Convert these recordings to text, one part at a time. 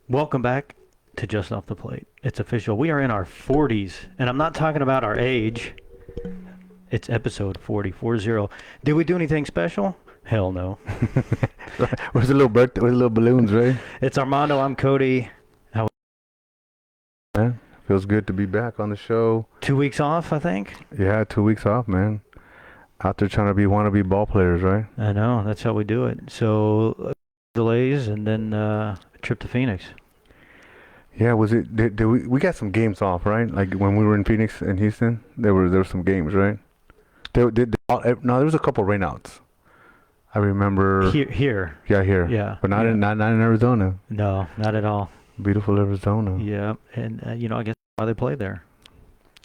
Welcome back to Just Off the Plate. It's official. We are in our 40s, and I'm not talking about our age. It's episode 40. Did we do anything special? Hell no. Where's the little birthday? Where's the little balloons, right? It's Armando. I'm Cody. How? Man, feels good to be back on the show. 2 weeks off, I think. Yeah, 2 weeks off, man. Out there trying to be wannabe ball players, right? I know. That's how we do it. So delays, and then a trip to Phoenix. Yeah, was it? Did we got some games off, right? Like when we were in Phoenix and Houston, there were some games, right? No, there was a couple rainouts. I remember. Here. Yeah, here. Yeah. But not in Arizona. No, not at all. Beautiful Arizona. Yeah, and I guess why they play there.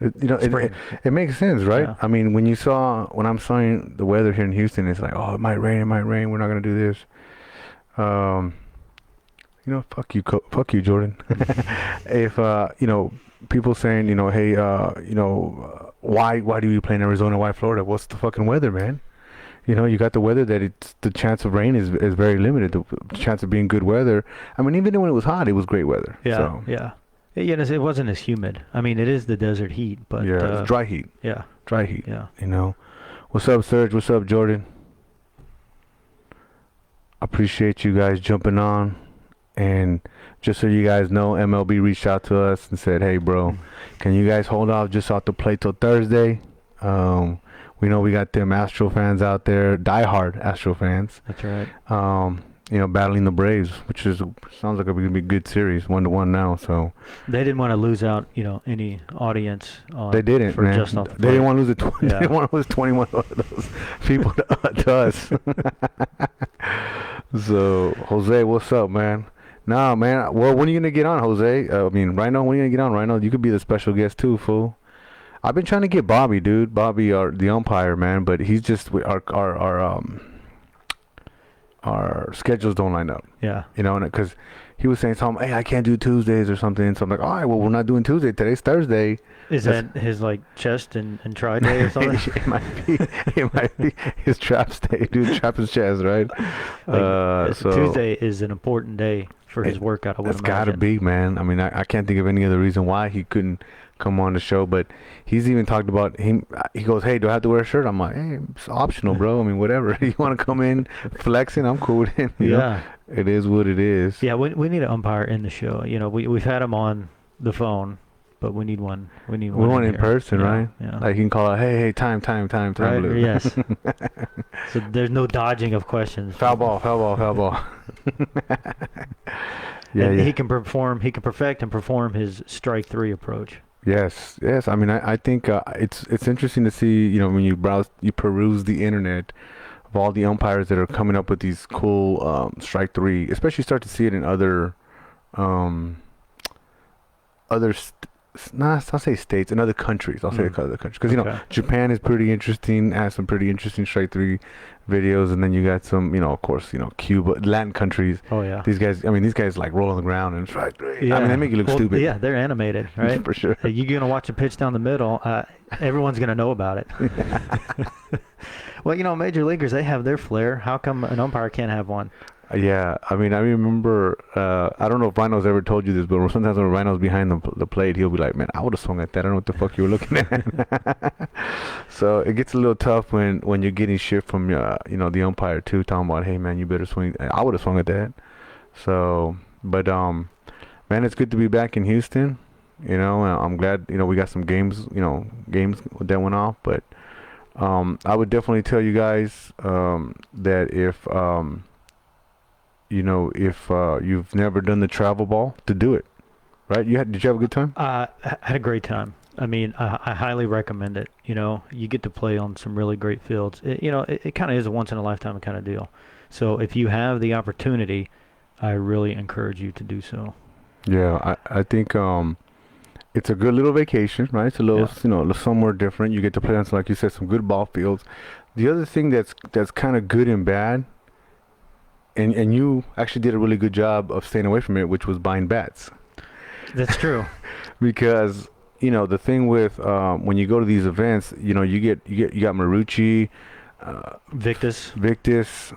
It makes sense, right? Yeah. I mean, when I'm seeing the weather here in Houston, it's like, oh, it might rain. We're not gonna do this. Fuck you, Jordan. If people saying, hey, why do you play in Arizona? Why Florida? What's the fucking weather, man? You got the weather that the chance of rain is very limited. The chance of being good weather. I mean, even when it was hot, it was great weather. Yeah, So, yeah. Yeah, it wasn't as humid. I mean, it is the desert heat, but yeah, it's dry heat. yeah, Dry heat. yeah. What's up, Serge? What's up, Jordan? Appreciate you guys jumping on. And just so you guys know, MLB reached out to us and said, hey, bro, can you guys hold off just off the plate till Thursday? We know we got them Astro fans out there, diehard Astro fans. That's right. Battling the Braves, which sounds like it's going to be a good series, 1-1 now. So They didn't want to lose out, any audience. they didn't, for man. Just Off the They didn't Plate. want to lose they didn't want to lose 21 of those people to us. So, Jose, what's up, man? Nah, man. Well, when are you gonna get on, Jose? Rhino. When are you gonna get on, Rhino? You could be the special guest too, fool. I've been trying to get Bobby, dude. Bobby, the umpire, man. But he's just our schedules don't line up. Yeah. Because he was saying something. Hey, I can't do Tuesdays or something. So I'm like, all right, well, we're not doing Tuesday. Today's Thursday. Is that his chest and try day or something? It might be. It might be his traps day, dude. Trap his chest, right? So Tuesday is an important day for his workout. I would It's got to imagine. be, man. I mean, I can't think of any other reason why he couldn't come on the show, but he's even talked about him. He goes, hey, do I have to wear a shirt? I'm like, hey, it's optional, bro. I mean, whatever. You want to come in flexing, I'm cool with it. Yeah. It is what it is. Yeah, we need an umpire in the show. We've had him on the phone, but we need one. We want in here. person, Yeah, right? Yeah. Like he can call out, hey, time, Right, blue. yes. So there's no dodging of questions. Foul ball. Yeah, And yeah. he can perfect and perform his strike three approach. Yes. I mean, I think it's interesting to see, when you peruse the internet of all the umpires that are coming up with these cool strike three, especially start to see it in I'll say states and other countries. I'll say other countries because Okay. Japan is pretty interesting. Has some pretty interesting strike three videos, and then you got some, of course, Cuba, Latin countries. Oh yeah. These guys like roll on the ground and strike three. Yeah. I mean, they make you look stupid. Yeah, they're animated, right? For sure. You're gonna watch a pitch down the middle. Everyone's gonna know about it. Well, major leaguers, they have their flair. How come an umpire can't have one? Yeah, I mean, I remember, I don't know if Rhino's ever told you this, but sometimes when Rhino's behind the plate, he'll be like, man, I would have swung at that. I don't know what the fuck you were looking at. So it gets a little tough when you're getting shit from, the umpire too, talking about, hey, man, you better swing. I would have swung at that. So, but, man, it's good to be back in Houston. I'm glad, we got some games that went off, but I would definitely tell you guys that if you've never done the travel ball, to do it, right? Did you have a good time? I had a great time. I mean, I highly recommend it. You get to play on some really great fields. It kind of is a once in a lifetime kind of deal. So if you have the opportunity, I really encourage you to do so. Yeah, I think it's a good little vacation, right? It's a little, somewhere different. You get to play on some, like you said, some good ball fields. The other thing that's kind of good and bad, and you actually did a really good job of staying away from it, which was buying bats. That's true. Because the thing with when you go to these events, you got Marucci, Victus. Victus,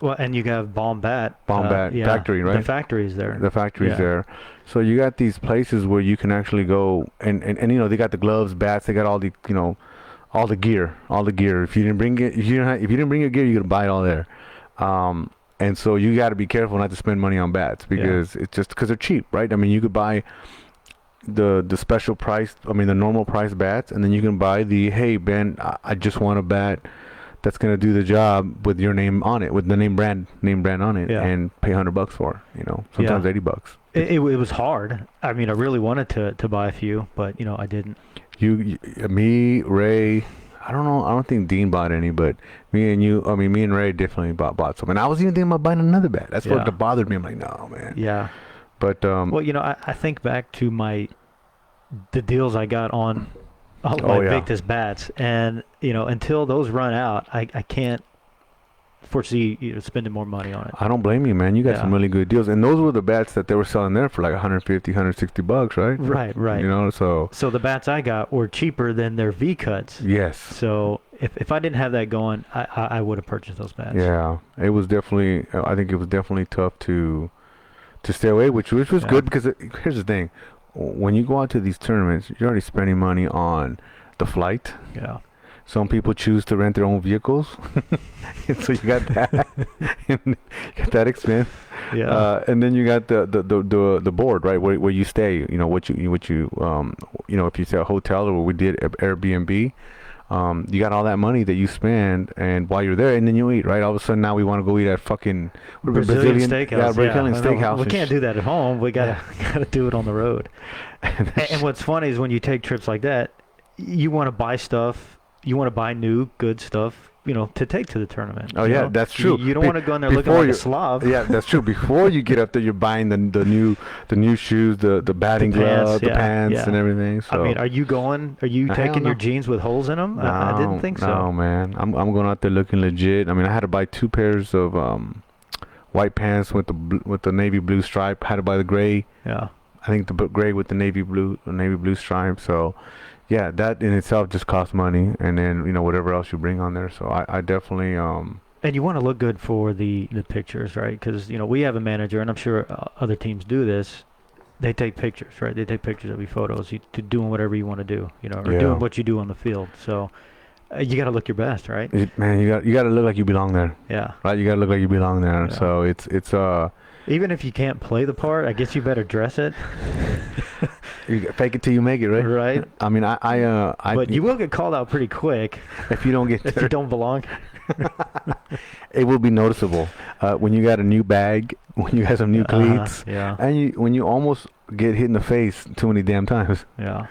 Well, and you got Bomb Bat. Bat Yeah, factory, the right? factory's there. The factory's Yeah. there. So you got these places where you can actually go and you know they got the gloves, bats, they got all the you know all the gear, all the gear. If you didn't bring it, if you didn't bring your gear, you could buy it all there. Um, and so you got to be careful not to spend money on bats because it's just because they're cheap, right? I mean, you could buy the special price, I mean the normal price bats, and then you can buy the hey Ben, I just want a bat that's gonna do the job with your name on it, with the name brand on it, Yeah. and pay $100 for, you know, sometimes Yeah. $80. It was hard. I mean, I really wanted to buy a few, but I didn't. Me, Ray, I don't know. I don't think Dean bought any, but me and you, I mean, me and Ray definitely bought some. And I was even thinking about buying another bat. That's what Yeah. bothered me. I'm like, no, man. Yeah. But Well, I think back to the deals I got on all of my oh yeah, Victus bats, and until those run out, I can't foresee spending more money on it. I don't blame you, man. You got Yeah. some really good deals, and those were the bats that they were selling there for like 150, 160 bucks, right? Right, right. You know, so So the bats I got were cheaper than their V cuts. yes, So if I didn't have that going, I would have purchased those bats. yeah, it was definitely. I think it was definitely tough to stay away, which was Yeah. good because here's the thing: when you go out to these tournaments, you're already spending money on the flight. Yeah. Some people choose to rent their own vehicles, and so you got that, you got that expense, Yeah. and then you got the board, right, where you stay. You know what you if you say a hotel or what we did Airbnb, you got all that money that you spend, and while you're there, and then you eat, right. All of a sudden now we want to go eat at fucking Brazilian steakhouse. yeah, Brazilian I know. steakhouse. We can't do that at home. We gotta do it on the road. And And what's funny is when you take trips like that, you want to buy stuff. You want to buy new, good stuff, to take to the tournament. Oh you yeah, know? that's true. You don't want to go in there looking before like a you- slob. Yeah, that's true. Before you get up there, you're buying the new shoes, the batting pants, glove, the yeah, pants, yeah. and everything. So I mean, are you Hell taking no. your jeans with holes in them? I didn't think so. No, man. I'm going out there looking legit. I mean, I had to buy 2 pairs of white pants with the navy blue stripe. Had to buy the gray. Yeah. I think the gray with the navy blue stripe. So yeah, that in itself just costs money, and then whatever else you bring on there. So I definitely And you want to look good for the pictures, right? Because we have a manager, and I'm sure other teams do this. They take pictures, right? They take pictures of your photos to doing whatever you want to do, or Yeah. doing what you do on the field. So you got to look your best, right? man, you got to look like you belong there, Yeah. right? You got to look like you belong there. Yeah. So it's Even if you can't play the part, I guess you better dress it, you fake it till you make it, right? right? I mean, But you will get called out pretty quick if you don't get if you don't belong. it will be noticeable when you got a new bag, when you got some new cleats, Yeah. and when you almost get hit in the face too many damn times. Yeah.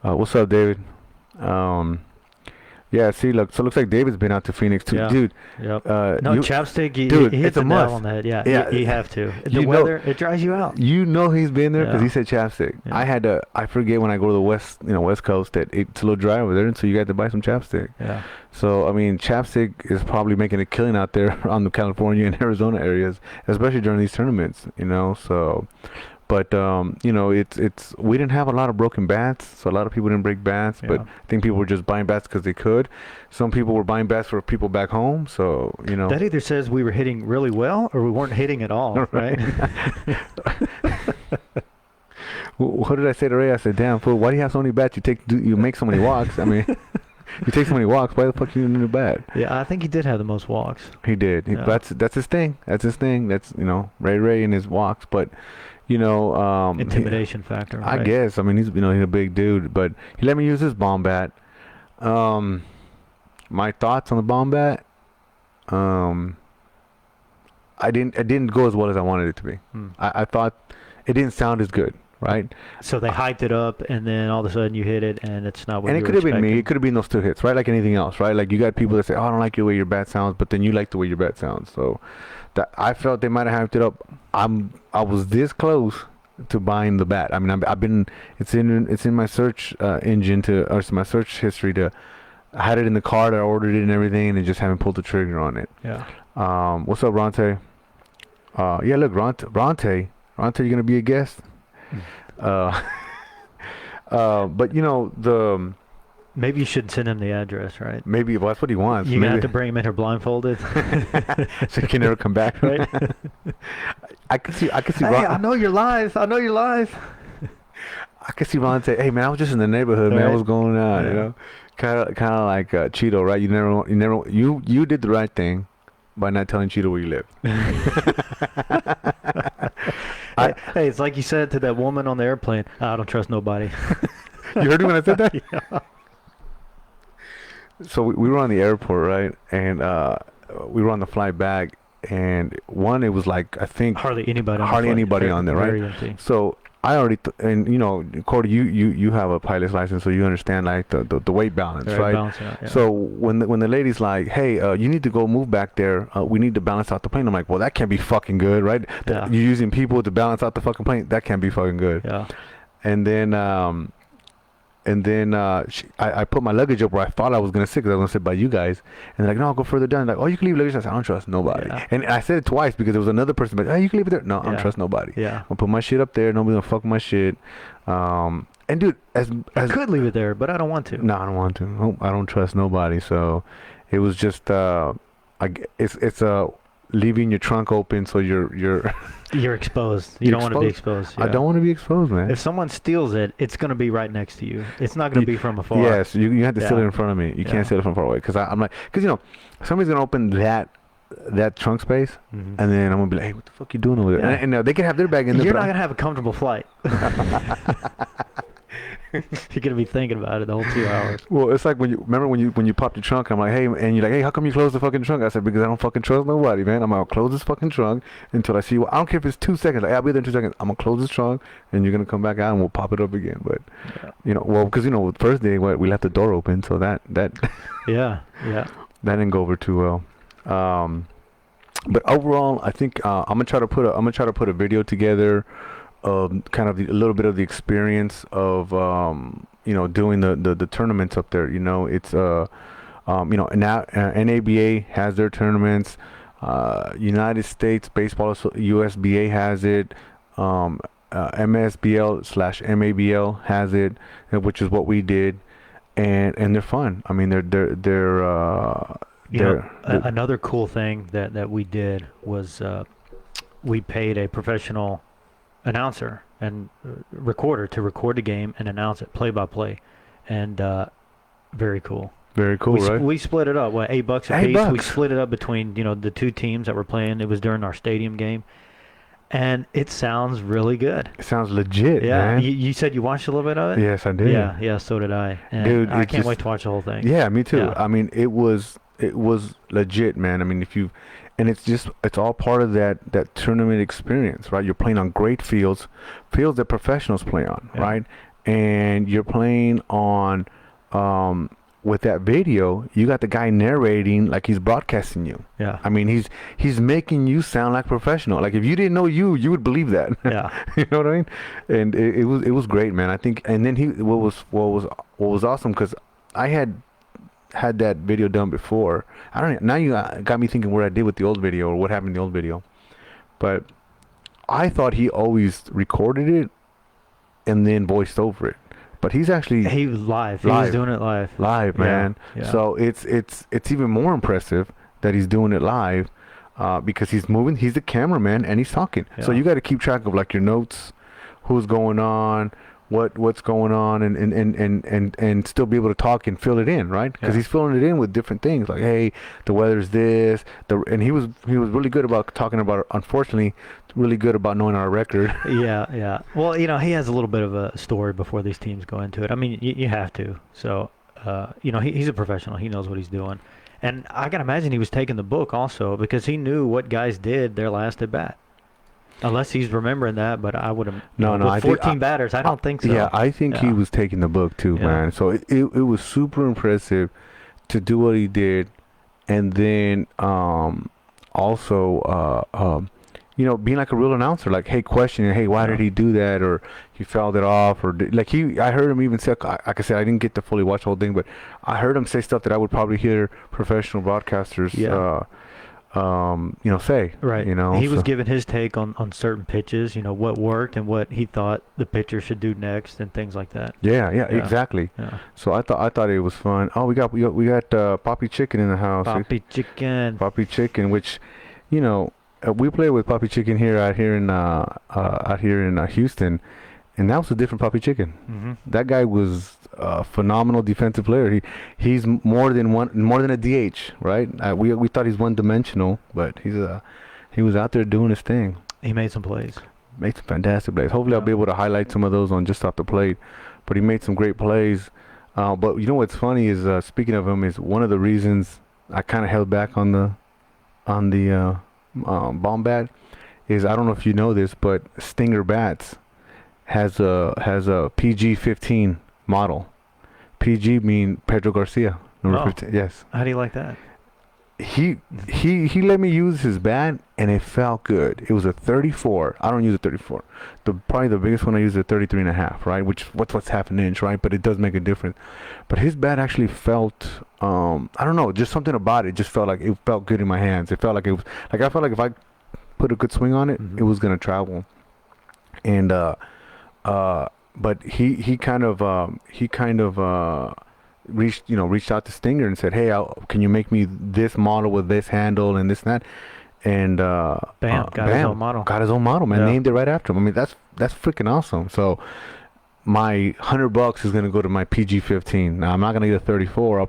What's up, David? Yeah, see, look, so it looks like David's been out to Phoenix too, Yeah. dude. Yep. Uh, No, you, chapstick. dude, You hit it's the a nail must. on the head. Yeah. Yeah. You have to. The You know- weather, it dries you out. you know he's been there because Yeah. he said chapstick. Yeah. I forget when I go to the West Coast that it's a little dry over there, and so you got to buy some chapstick. Yeah. So I mean, chapstick is probably making a killing out there on the California and Arizona areas, especially during these tournaments. So, but it's we didn't have a lot of broken bats, so a lot of people didn't break bats. But Yeah. I think people were just buying bats because they could. Some people were buying bats for people back home. So That either says we were hitting really well or we weren't hitting at all, right? What did I say to Ray? I said, "Damn fool, why do you have so many bats? You make so many walks. I mean, you take so many walks. Why the fuck you need a new bat?" Yeah, I think he did have the most walks. He did. Yeah. That's his thing. That's his thing. That's Ray and his walks. But Intimidation factor. I right? guess. I mean, he's he's a big dude, but he let me use his bomb bat. My thoughts on the bomb bat. It didn't go as well as I wanted it to be. Hmm. I thought it didn't sound as good, right? So they hyped it up, and then all of a sudden you hit it, and it's not what And you it were could have been me. expecting. It could have been those 2 hits, right? Like anything else, right? Like you got people that say, "Oh, I don't like the way your bat sounds," but then you like the way your bat sounds. So that I felt they might have hyped it up. I was this close to buying the bat. I mean, I've been. It's in my search engine or it's my search history to. I had it in the cart. I ordered it and everything, and I just haven't pulled the trigger on it. Yeah. What's up, Ronte? Yeah, look, Ronte, you gonna be a guest? But Maybe you should send him the address, right? Maybe well, that's what he wants. You're gonna have Maybe to bring him in here blindfolded. so he can never come back. Right? I could see. Hey, Ron, I know you're live. I know you're live. I could see Ron say, "Hey man, I was just in the neighborhood, man. Right. What's going on?" Yeah. You know, kind of like Cheeto, right? You did the right thing by not telling Cheeto where you live. Hey, it's like you said to that woman on the airplane. I don't trust nobody. You heard me when I said that? Yeah. So we were on the airport, right? And we were on the flight back, and it was like I think Hardly anybody. On hardly the flight. anybody on there, right? Very empty. So I already and you know, Cordy, you have a pilot's license, so you understand like the weight balance, They're right? balancing out, yeah. So when the lady's like, "Hey, you need to go move back there. We need to balance out the plane." I'm like, "Well, that can't be fucking good, right? Yeah. You're using people to balance out the fucking plane. That can't be fucking good." Yeah. And then I put my luggage up where I thought I was gonna sit, because I was gonna sit by you guys. And they're like, "No, I'll go further down." Like, "Oh, you can leave luggage." I said, "I don't trust nobody." Yeah. And I said it twice because there was another person, but, "Hey, you can leave it there." No, I don't Yeah. trust nobody. Yeah. I'll put my shit up there. Nobody's gonna fuck my shit. And dude, as I could leave it there, but I don't want to. no, I don't want to. No, I don't trust nobody. So it was just it's leaving your trunk open so you're You're exposed. You You're don't want to be exposed. I Yeah. don't want to be exposed, man. If someone steals it, it's going to be right next to you. It's not going to be from afar. Yes, you have to steal Yeah. it in front of me. You Yeah. can't steal it from far away, because I'm like, because you know, somebody's gonna open that trunk space, Mhm. and then I'm gonna be like, "Hey, what the fuck you doing over there?" Yeah. And they can have their bag in there. You're but not going to have a comfortable flight. You're going to be thinking about it the whole 2 hours. well, it's like when you popped your trunk. I'm like, "Hey," and you're like, "Hey, how come you closed the fucking trunk?" I said, "Because I don't fucking trust nobody, man. I'm gonna close this fucking trunk until I see you. I don't care if it's 2 seconds. Like, I'll be there in 2 seconds. I'm gonna close this trunk, and you're gonna come back out, and we'll pop it up again." But Yeah. you know, well, because you know, the first day we left the door open, so that Yeah. Yeah. that didn't go over too well. But overall, I think I'm gonna try to put a video together of kind of a little bit of the experience of you know, doing the tournaments up there. You know, it's you know, now NABA has their tournaments. United States Baseball USBA has it. MSBL/MABL has it, which is what we did, and they're fun. I mean, You know, another cool thing that we did was we paid a professional announcer and recorder to record the game and announce it play by play, and very cool. very cool, right? We split it up. What, $8 a $8 piece? We split it up between the two teams that were playing. It was during our stadium game, and it sounds really good. It sounds legit, Yeah, man. you said you watched a little bit of it. Yes, I did. Yeah, so did I. And Dude, I it can't just- wait to watch the whole thing. Yeah, me too. Yeah. I mean, it was legit, man. I mean, and it's all part of that tournament experience, right? You're playing on great fields that professionals play on, Yeah. right? And you're playing on with that video, you got the guy narrating like he's broadcasting you. Yeah. I mean, he's making you sound like professional. Like if you didn't know you would believe that. Yeah. You know what I mean? And it was great, man. I think. And then what was awesome, because I had that video done before. I don't. Now you got me thinking what I did with the old video or what happened in the old video. But I thought he always recorded it and then voiced over it. But he's actually He was live. He was doing it live. live, Yeah, man. yeah. So it's even more impressive that he's doing it live, because he's moving. He's the cameraman and he's talking. So Yeah. you got to keep track of like your notes, who's going on, what's going on, and still be able to talk and fill it in, right? Because Yeah. he's filling it in with different things like, hey, the weather's this, and he was really good about talking about. Unfortunately, really good about knowing our record. Yeah. Well, he has a little bit of a story before these teams go into it. I mean, you have to. So, he's a professional. He knows what he's doing. And I can imagine he was taking the book also because he knew what guys did their last at bat. Unless he's remembering that, but I would have. No, with I 14 batters, I don't think so. Yeah, I think he Yeah. was taking the book too, Yeah. man. So it was super impressive to do what he did, and then also being like a real announcer, like, hey, questioning, hey, why did he do that, or he fouled it off, or I heard him even say, like I said, I didn't get to fully watch the whole thing, but I heard him say stuff that I would probably hear professional broadcasters say. Right. He was So giving his take on certain pitches, what worked and what he thought the pitcher should do next and things like that. yeah, Yeah. exactly. Yeah. So I thought it was fun. Oh, we got Poppy Chicken in the house. Poppy chicken. Poppy Chicken, which, we play with Poppy Chicken here out here in Houston, and that was a different Poppy Chicken. Mm-hmm. That guy was a phenomenal defensive player. He's more than a DH, right? We thought he's one dimensional, but he was out there doing his thing. He made some plays. Made some fantastic plays. Hopefully, I'll be able to highlight some of those on just off the plate. But he made some great plays. But you know what's funny is, speaking of him, is one of the reasons I kind of held back on the bomb bat is, I don't know if you know this, but Stinger Bats has a PG-15 model. PG mean Pedro Garcia, number Oh. 15. Yes. How do you like that? He let me use his bat, and it felt good. It was a 34. I don't use a 34. Probably the biggest one I use is a 33 and a half, right? What's half an inch, right? But it does make a difference. But his bat actually felt, I don't know, just something about it. Just felt like it felt good in my hands. It felt like it was like, I felt like if I put a good swing on it, Mhm. it was gonna travel. And but he kind of reached out to Stinger and said, "Hey, can you make me this model with this handle and this and that?" And Got his own model. got his own model, man. Yeah. Named it right after him. I mean, that's freaking awesome. So my $100 is gonna go to my PG-15. Now I'm not gonna get a 34.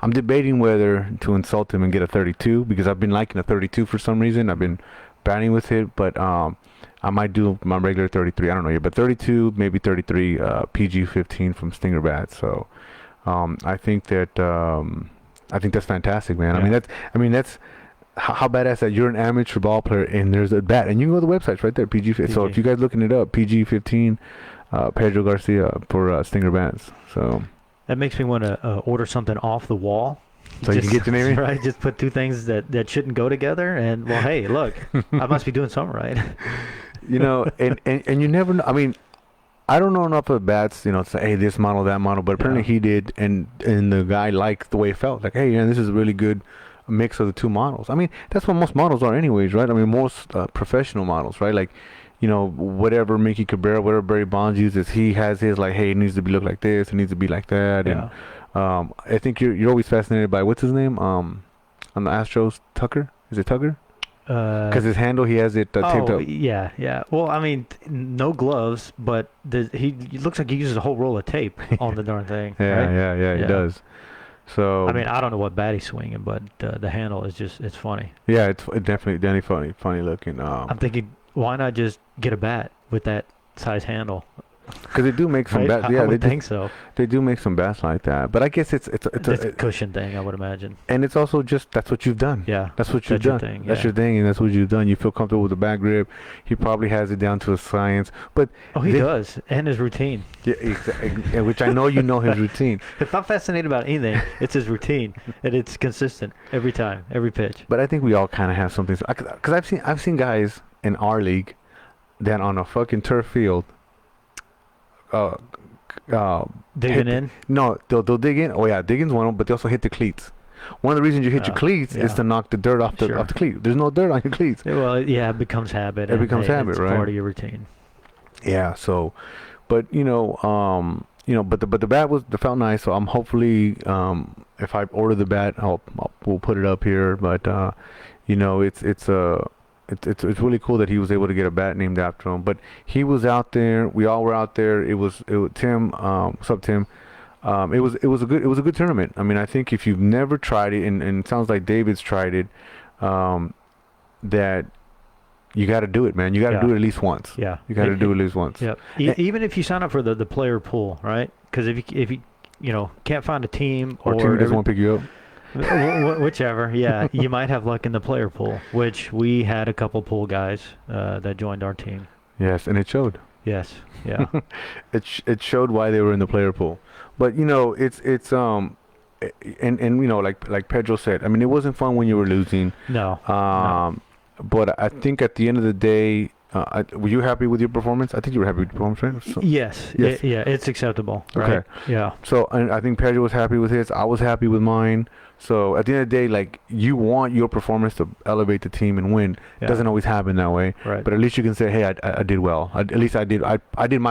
I'm debating whether to insult him and get a 32, because I've been liking a 32 for some reason. I've been batting with it, but I might do my regular 33. I don't know yet, but 32, maybe 33, PG-15 from Stinger Bats. So I think that's fantastic, man. Yeah. I mean that's how badass that you're an amateur ball player and there's a bat, and you can go to the websites right there, PG. So if you guys looking it up, PG-15, Pedro Garcia for Stinger Bats. So That makes me want to order something off the wall. you can get your name in? Right, just put two things that shouldn't go together, and well, hey, look, I must be doing something right. And you never know. I mean, I don't know enough of bats, to say, hey, this model, that model, but apparently he did, and the guy liked the way it felt. Like, hey, this is a really good mix of the two models. I mean, that's what most models are anyways, right? I mean, most professional models, right? Like, whatever Mickey Cabrera, whatever Barry Bonds uses, he has his, like, hey, it needs to look like this, it needs to be like that. Yeah. And I think you're always fascinated by, what's his name? On the Astros, Tucker? Is it Tucker? Because his handle, he has it taped up. Yeah. Well, I mean, no gloves, but he looks like he uses a whole roll of tape on the darn thing. Yeah, right? yeah, he does. So I mean, I don't know what bat he's swinging, but the handle is it's funny. yeah, it's definitely funny looking. I'm thinking, why not just get a bat with that size handle? Because they do make some Right? bats. I Yeah, would think so. they do make some bats like that. But I guess it's a cushion thing, I would imagine. and it's also just that's what you've done. Yeah. That's what you've That's your done. thing, That's yeah. your thing, and that's what you've done. You feel comfortable with the back grip. He probably has it down to a science. But Oh, he does, and his routine. yeah, which I know you know his routine. If I'm fascinated about anything, it's his routine, and it's consistent every time, every pitch. But I think we all kind of have something. Because I've seen guys in our league that on a fucking turf field. Digging in. No, they'll dig in. Oh yeah, digging's one of them, but they also hit the cleats. One of the reasons you hit your cleats is yeah. to knock the dirt off the Sure. cleat. There's no dirt on your cleats. Well, yeah, it becomes habit. It becomes habit, it's right? Part of your routine. Yeah. So, but but the bat felt nice. So I'm hopefully, if I order the bat, we'll put it up here. But it's really cool that he was able to get a bat named after him. But he was out there. We all were out there. It was Tim. What's up, Tim? It was a good tournament. I mean, I think if you've never tried it, and it sounds like David's tried it, that you got to do it, man. You got to do it at least once. Yeah. You got to do it at least once. Yeah. Even if you sign up for the player pool, right? Because if you can't find a team or team doesn't want to pick you up. Whichever, yeah, you might have luck in the player pool, which we had a couple pool guys that joined our team. Yes, and it showed. Yes, yeah. It showed why they were in the player pool. But it's like Pedro said, I mean, it wasn't fun when you were losing. No. But I think at the end of the day, were you happy with your performance? I think you were happy with your performance, right? So, yes. Yes. Yeah, it's acceptable. Right? Okay. Yeah. So and I think Pedro was happy with his. I was happy with mine. So at the end of the day, like, you want your performance to elevate the team and win. Yeah. Doesn't always happen that way. Right. But at least you can say, hey, I did well. At least I did my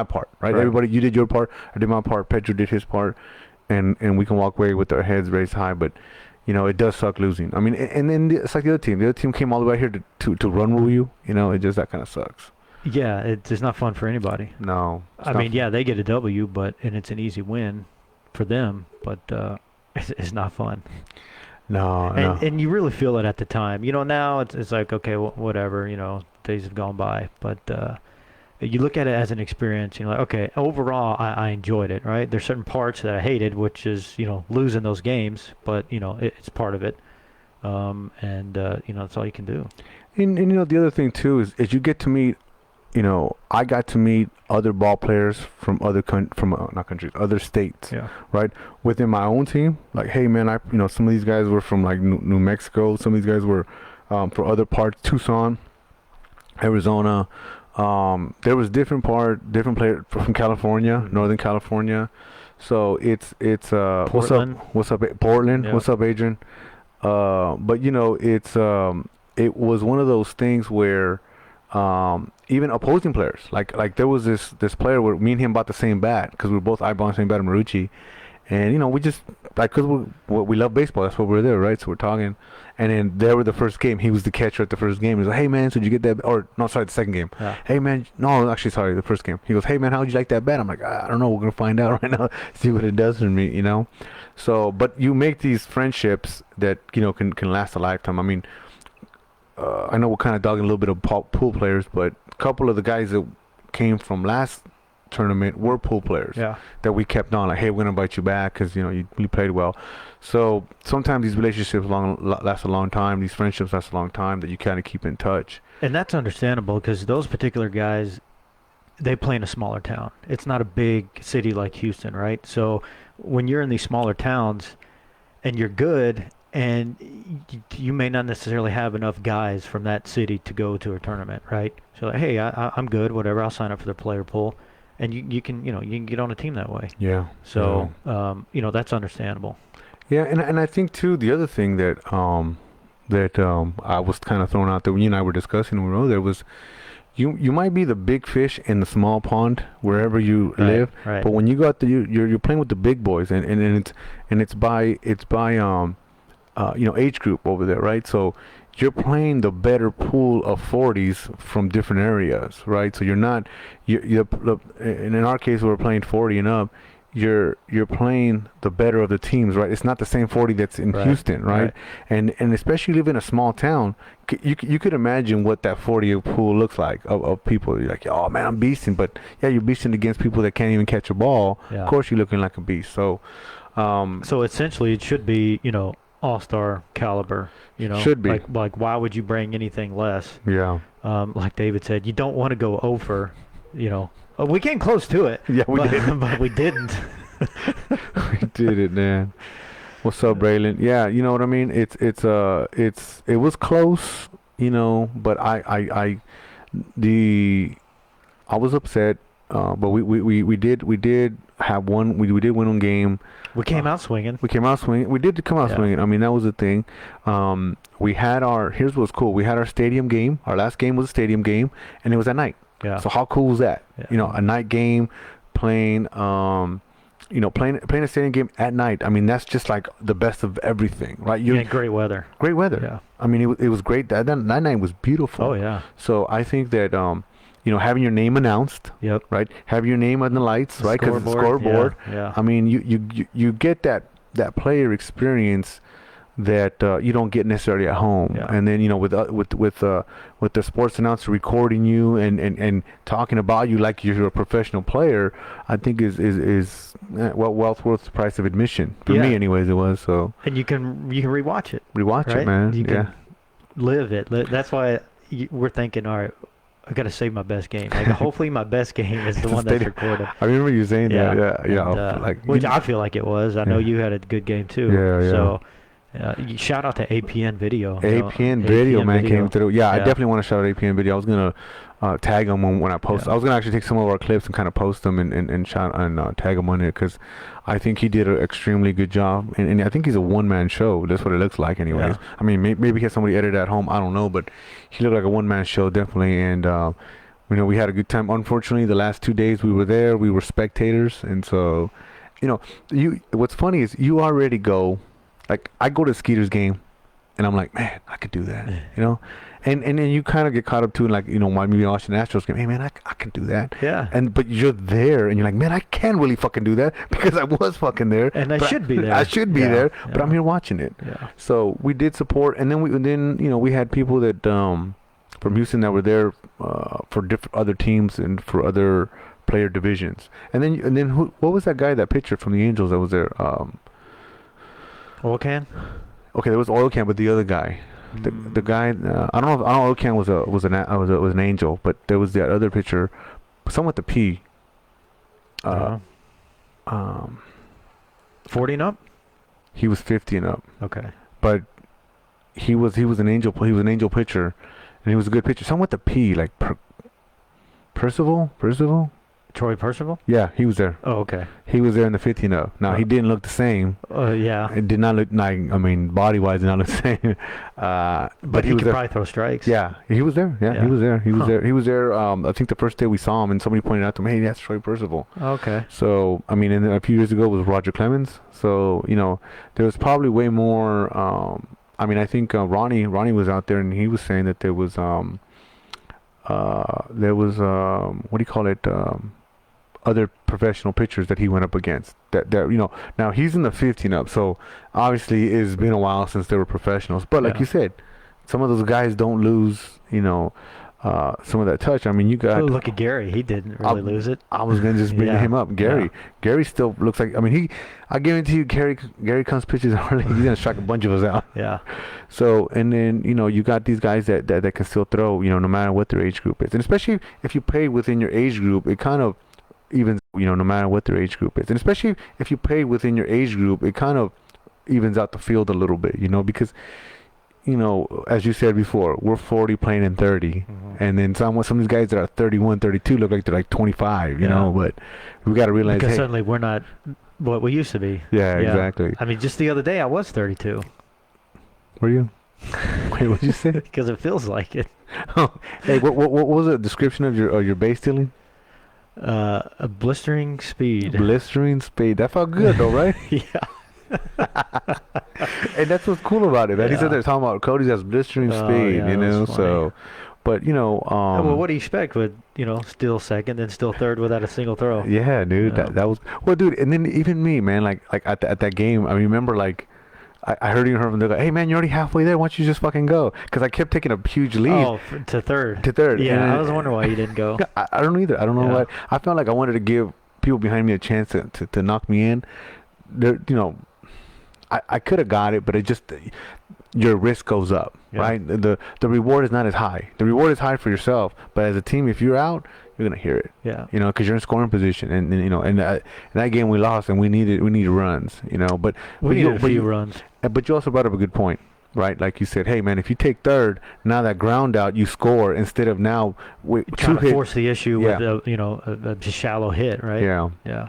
part, right? Right. Everybody, you did your part. I did my part. Pedro did his part, and we can walk away with our heads raised high. But it does suck losing. I mean, and then it's like the other team. The other team came all the way here to run rule you. It just, that kind of sucks. Yeah, it's not fun for anybody. No. I mean, yeah, they get a W, and it's an easy win for them, but it's not fun. No. And you really feel it at the time. Now it's like, okay, whatever, days have gone by. But you look at it as an experience. You're like, okay, overall, I enjoyed it, right? There's certain parts that I hated, which is, losing those games. But, it's part of it. And that's all you can do. And the other thing, too, is you get to meet, I got to meet other ball players from other not countries, other states, Yeah. right? Within my own team, like, hey man, some of these guys were from like New Mexico, some of these guys were from other parts, Tucson, Arizona. There was different players from California, Northern California. So it's Portland. what's up, Portland? Yeah. What's up, Adrian? But it was one of those things where even opposing players, like there was this player where me and him bought the same bat because we were both eyeballing the same bat, Marucci, and we just, like, because we love baseball, that's what we're there, right? So we're talking, and then there were the first game, he was the catcher at the first game. He's like, hey man, so did you get that? Or no, sorry, the second game. Yeah. Hey man, no, actually, sorry, the first game. He goes, hey man, how would you like that bat? I'm like, I don't know, we're gonna find out right now, see what it does for me, So, but you make these friendships that can last a lifetime. I mean, I know we're kind of dogging a little bit of pool players, but a couple of the guys that came from last tournament were pool players. Yeah. That we kept on, like, hey, we're gonna invite you back because you played well. So sometimes these relationships last a long time. These friendships last a long time, that you kind of keep in touch. And that's understandable because those particular guys, they play in a smaller town. It's not a big city like Houston, right? So when you're in these smaller towns and you're good, and you may not necessarily have enough guys from that city to go to a tournament, right? So, like, hey, I'm good, whatever. I'll sign up for the player pool, and you can get on a team that way. Yeah. So, that's understandable. Yeah, and I think too, the other thing that I was kind of throwing out there when you and I were discussing when we were over there was, you might be the big fish in the small pond wherever you live, right. But when you go out there, you're playing with the big boys, and it's by age group over there, right? So you're playing the better pool of 40s from different areas, right? So you're not, in our case, we're playing 40 and up. You're playing the better of the teams, right? It's not the same 40 that's in Houston, right? And especially live in a small town, you could imagine what that 40 pool looks like of people. You're like, oh man, I'm beasting, but yeah, you're beasting against people that can't even catch a ball. Yeah. Of course, you're looking like a beast. So, so essentially, it should be all-star caliber. Should be. Like why would you bring anything less? Yeah. Like David said, you don't want to go over. We came close to it. Yeah, we did. But we didn't. We did it, man. What's up, Braylon? Yeah, you know what I mean. It was close, but I was upset. But we did have one. We did win one game. We came out swinging. We came out swinging. We did come out swinging. I mean, that was the thing. Here's what's cool. We had our stadium game. Our last game was a stadium game, and it was at night. Yeah. So how cool was that? Yeah. A night game, playing a stadium game at night. I mean, that's just like the best of everything, right? Great weather. Great weather. Yeah. I mean, it was great. That night was beautiful. Oh yeah. So I think that having your name announced. Yep. Right. Have your name on the lights, right? Because the scoreboard. Yeah. I mean, you get that player experience that you don't get necessarily at home. Yeah. And then with the sports announcer recording you and talking about you like you're a professional player, I think is well worth the price of admission for me, anyways. It was so. And you can rewatch it. Rewatch it, man. You can live it. That's why we're thinking, all right, I got to save my best game. Like, hopefully my best game is the one that's recorded. I remember you saying that. Yeah. And, which I feel like it was. I know you had a good game too. Yeah. So, Shout out to APN Video. APN Video, APN man, Video. came through. Yeah, I Yeah. definitely want to shout out APN Video. I was gonna tag them when I post. Yeah. I was gonna actually take some of our clips and kind of post them and shout and tag him on it because I think he did an extremely good job. And I think he's a one-man show. That's what it looks like, anyways. Yeah. I mean, maybe he has somebody edit at home. I don't know, but he looked like a one-man show, definitely. And we had a good time. Unfortunately, the last 2 days we were there, we were spectators, and so, what's funny is you already go, like I go to Skeeter's game, and I'm like, man, I could do that, and then you kind of get caught up to, like, maybe watching the Astros game, hey man, I can do that, Yeah. but you're there, and you're like, man, I can really fucking do that because I was fucking there, And I but should be there. I should be Yeah, there, but yeah. I'm here watching it. Yeah. So we did support, and then we had people that from Houston that were there for different other teams and for other player divisions. And then what was that guy, that pitcher from the Angels that was there? Oil can? Okay, there was Oil Can, but the other guy, the guy, I don't know if Oil Can was an Angel, but there was that other pitcher, someone with the P. Uh, 40 and up? He was 50 and up, Okay. but he was an Angel. He was an Angel pitcher, and he was a good pitcher. Someone with the P, like Percival. Troy Percival? Yeah, he was there. Oh, okay. He was there in the 50 and up. Now, he didn't look the same. Yeah. It did not look like, body-wise, did not look the same. But he he was could there. probably throw strikes. Yeah, he was there. Yeah, Yeah. he was there. He was Huh. there. He was there. I think the first day we saw him, and somebody pointed out to him, hey, that's Troy Percival. Okay. So, and then a few years ago it was Roger Clemens. So, there was probably way more. I think Ronnie was out there, and he was saying that there was what do you call it? Other professional pitchers that he went up against. That now he's in the 50 and up, so obviously it's been a while since they were professionals. But like Yeah. you said, some of those guys don't lose, some of that touch. I mean, you got. Oh, look at Gary. He didn't really lose it. I was gonna just bring Yeah. him up. Gary still looks like. I guarantee you, Gary comes pitches early. He's gonna strike a bunch of us out. Yeah. So, and then you got these guys that can still throw. No matter what their age group is, and especially if you play within your age group, it kind of evens. No matter what their age group is, and especially if you play within your age group, it kind of evens out the field a little bit. Because. As you said before, we're 40 playing in 30, and then some of these guys that are 31, 32 look like they're like 25, but we got to realize, Because hey, suddenly we're not what we used to be. yeah, exactly. I mean, just the other day I was 32. Were you? Wait, what'd you say? Because it feels like it. Hey, what was the description of your base stealing? A blistering speed. Blistering speed. That felt good though, right? Yeah. And that's what's cool about it, man. He Yeah. said they're talking about Cody's has blistering Oh, speed, yeah, that's so, but well, what do you expect with, still second, then still third without a single throw? yeah, dude, Yeah. that was, well, dude, and then even me, man, like at that game, I remember, like, I heard you from, they're like, hey, man, you're already halfway there, why don't you just fucking go? Because I kept taking a huge lead Oh, to third. to third. Yeah, and I was wondering why you didn't go. I don't either. I don't know Yeah. what. I felt like I wanted to give people behind me a chance to knock me in. There, I could have got it, but it just, your risk goes up, Yeah. right? The reward is not as high. The reward is high for yourself, but as a team, if you're out, you're gonna hear it. Yeah. Because you're in scoring position, and in that game we lost, and we needed runs, but We needed a few runs. But you also brought up a good point, right? Like you said, hey man, if you take third, now that ground out, you score instead of now Trying to hit. force the issue Yeah. with a shallow hit, right? Yeah. Yeah.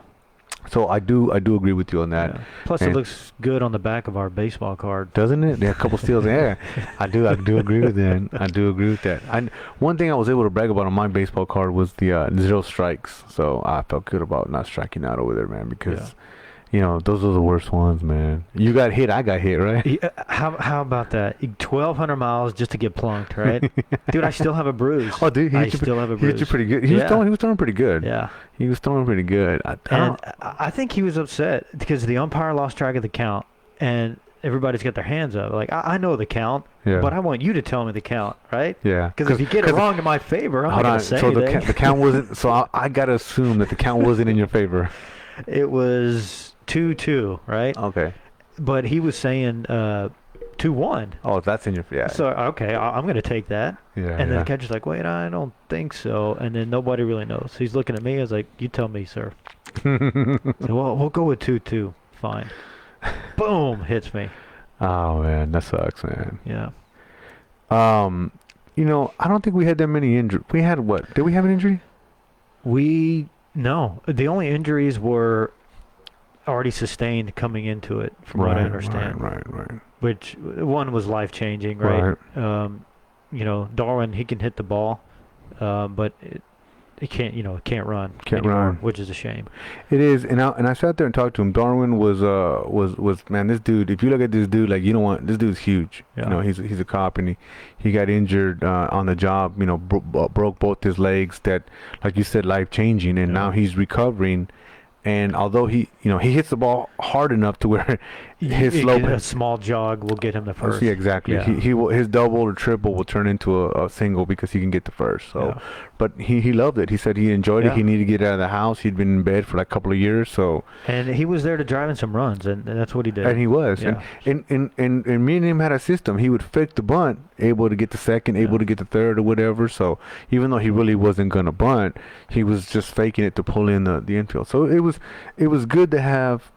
So I do agree with you on that. Yeah. Plus, And- it looks good on the back of our baseball card. Doesn't it? There are a couple steals. Yeah, I do agree with that. I do agree with that. One thing I was able to brag about on my baseball card was the 0 strikes. So I felt good about not striking out over there, man, because those are the worst ones, man. You got hit, I got hit, right? Yeah, how about that? 1,200 miles just to get plunked, right? Dude, I still have a bruise. Oh, dude, I still have a he hit bruise. you pretty good. He was throwing pretty good. Yeah. He was throwing pretty good. I think he was upset because the umpire lost track of the count, and everybody's got their hands up. Like, I know the count, Yeah. but I want you to tell me the count, right? Yeah. Because if you get it wrong in my favor, I'm not going to say so anything. the count wasn't. So I gotta assume that the count wasn't in your favor. It was 2-2, right? Okay. But he was saying 2-1. Oh, that's in your So, okay, I'm going to take that. Yeah. And then the catcher's like, wait, I don't think so. And then nobody really knows. He's looking at me. I was like, you tell me, sir. So, well, we'll go with 2-2. Fine. Boom, hits me. Oh man, that sucks, man. Yeah. Um, I don't think we had that many injuries. We had what? Did we have an injury? No. The only injuries were already sustained coming into it, from what I Right, understand. right. Which one was life changing, right? Right. Darwin, he can hit the ball, but he can't, can't run Can't anymore, run. which is a shame. It is, and I sat there and talked to him. Darwin was man. This dude, if you look at this dude, like you don't want this dude's huge. Yeah. He's a cop, and he got injured on the job. Broke both his legs. That, like you said, life changing, and Yeah. now he's recovering. And although he hits the ball hard enough to where his slope. A small jog will get him the first. Yeah, exactly. Yeah. He will, his double or triple will turn into a single because he can get the first. So, Yeah. but he loved it. He said he enjoyed it. Yeah. He needed to get out of the house. He'd been in bed for like a couple of years. So, And he was there to drive in some runs, and that's what he did. and he was. Yeah. And me and him had a system. He would fake the bunt, able to get the second, able Yeah. to get the third or whatever. So even though he really wasn't gonna bunt, he was just faking it to pull in the infield. So it was good to have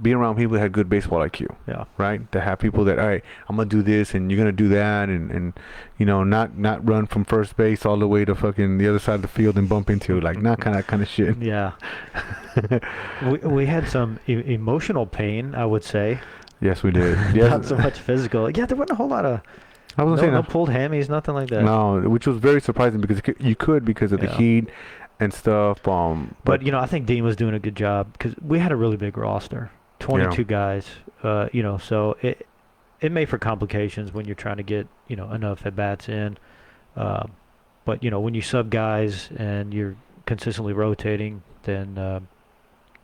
be around people that had good baseball IQ. Yeah. Right? To have people that, all right, I'm gonna do this and you're gonna do that, and not run from first base all the way to fucking the other side of the field and bump into, like, not kind of shit. Yeah. we had some emotional pain, I would say. Yes, we did. Not Yes, so much physical. Yeah, there wasn't a whole lot of I wasn't saying no that. pulled hammies, nothing like that. No, which was very surprising because you could because of the Yeah. heat and stuff. But I think Dean was doing a good job because we had a really big roster, 22 guys. So it made for complications when you're trying to get enough at bats in. But when you sub guys and you're consistently rotating, then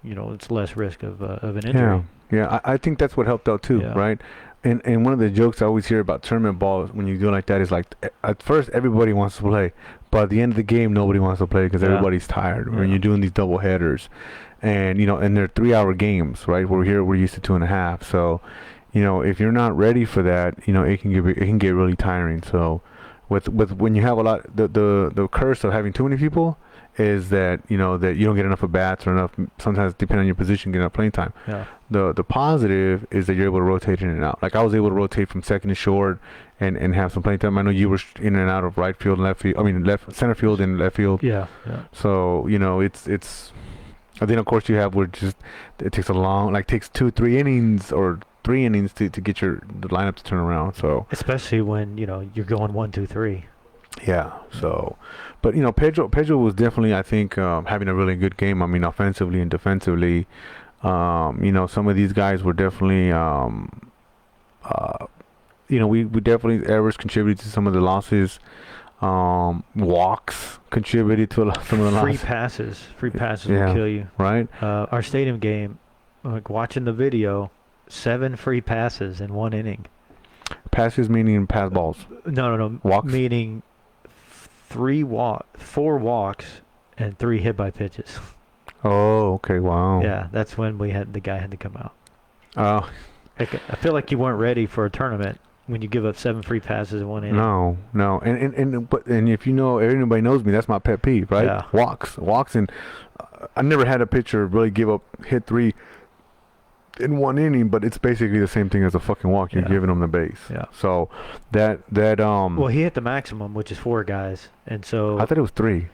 it's less risk of an injury. I think that's what helped out too, Yeah. right? And one of the jokes I always hear about tournament ball when you do it like that is like, at first everybody wants to play, but at the end of the game nobody wants to play because Yeah. everybody's tired when Yeah. you're doing these double headers, and and they're 3 hour games, right? We're used to 2.5, so if you're not ready for that, it can get really tiring. So with when you have a lot, the curse of having too many people is that that you don't get enough at bats or enough, sometimes depending on your position, get enough playing time. Yeah. The positive is that you're able to rotate in and out. Like I was able to rotate from second to short and have some playing time. I know you were in and out of right field and left field. I mean center field and left field. Yeah. Yeah. So it's. And then of course you have where just it takes takes 2-3 innings or 3 innings to get the lineup to turn around. So Especially when you're going 1, 2, 3. yeah. So, but Pedro was definitely, I think, having a really good game. I mean, offensively and defensively. Some of these guys were definitely, we definitely, errors contributed to some of the losses. Walks contributed to some of the Free losses. passes Yeah. will kill you. Right? Our stadium game, like watching the video, 7 free passes in 1 inning. Passes meaning pass balls. No. Walks? Meaning 4 walks and 3 hit by pitches. Oh, okay. Wow. Yeah, that's when the guy had to come out. Oh, I feel like you weren't ready for a tournament when you give up 7 free passes in 1 inning. no. And if everybody knows me, that's my pet peeve, right? Yeah. Walks, and I never had a pitcher really hit 3 in 1 inning, but it's basically the same thing as a fucking walk. You're Yeah. giving them the base. Yeah. So that Well, he hit the maximum, which is 4 guys, and so I thought it was 3.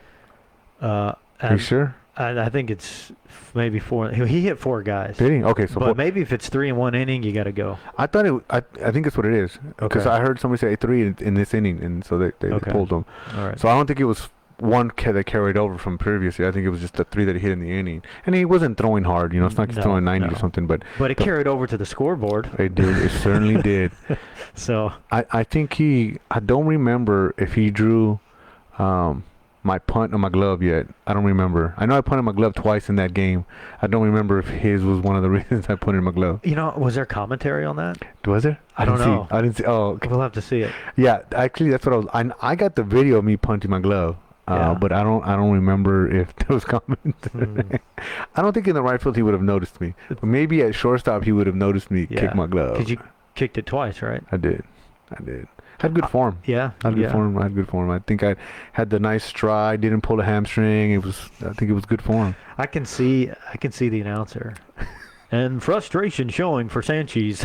Are you and sure? I think it's maybe 4. He hit 4 guys. Did he? Okay, so But maybe if it's 3 in 1 inning, you got to go. I thought I think that's what it is, because Okay. I heard somebody say 3 in this inning, and so they Okay. pulled them. All right. So I don't think it was one that carried over from previously. I think it was just the 3 that he hit in the inning, and he wasn't throwing hard. It's not like he's No, throwing 90 no. or something, but But it carried over to the scoreboard. it did. It certainly did. So I think I don't remember if he drew my punt on my glove yet. I don't remember. I know I punted my glove twice in that game. I don't remember if his was one of the reasons I punted my glove. was there commentary on that? Was there? I don't didn't know. See. I didn't see. Oh, okay. We'll have to see it. Yeah. Actually, that's what I was. I got the video of me punting my glove. Yeah. But I don't remember if there was commentary. I don't think in the right field he would have noticed me. But maybe at shortstop he would have noticed me kick my glove. Because you kicked it twice, right? I did. Had good form. Yeah. I had good form. I think I had the nice stride. Didn't pull a hamstring. I think it was good form. I can see the announcer. And frustration showing for Sanchez.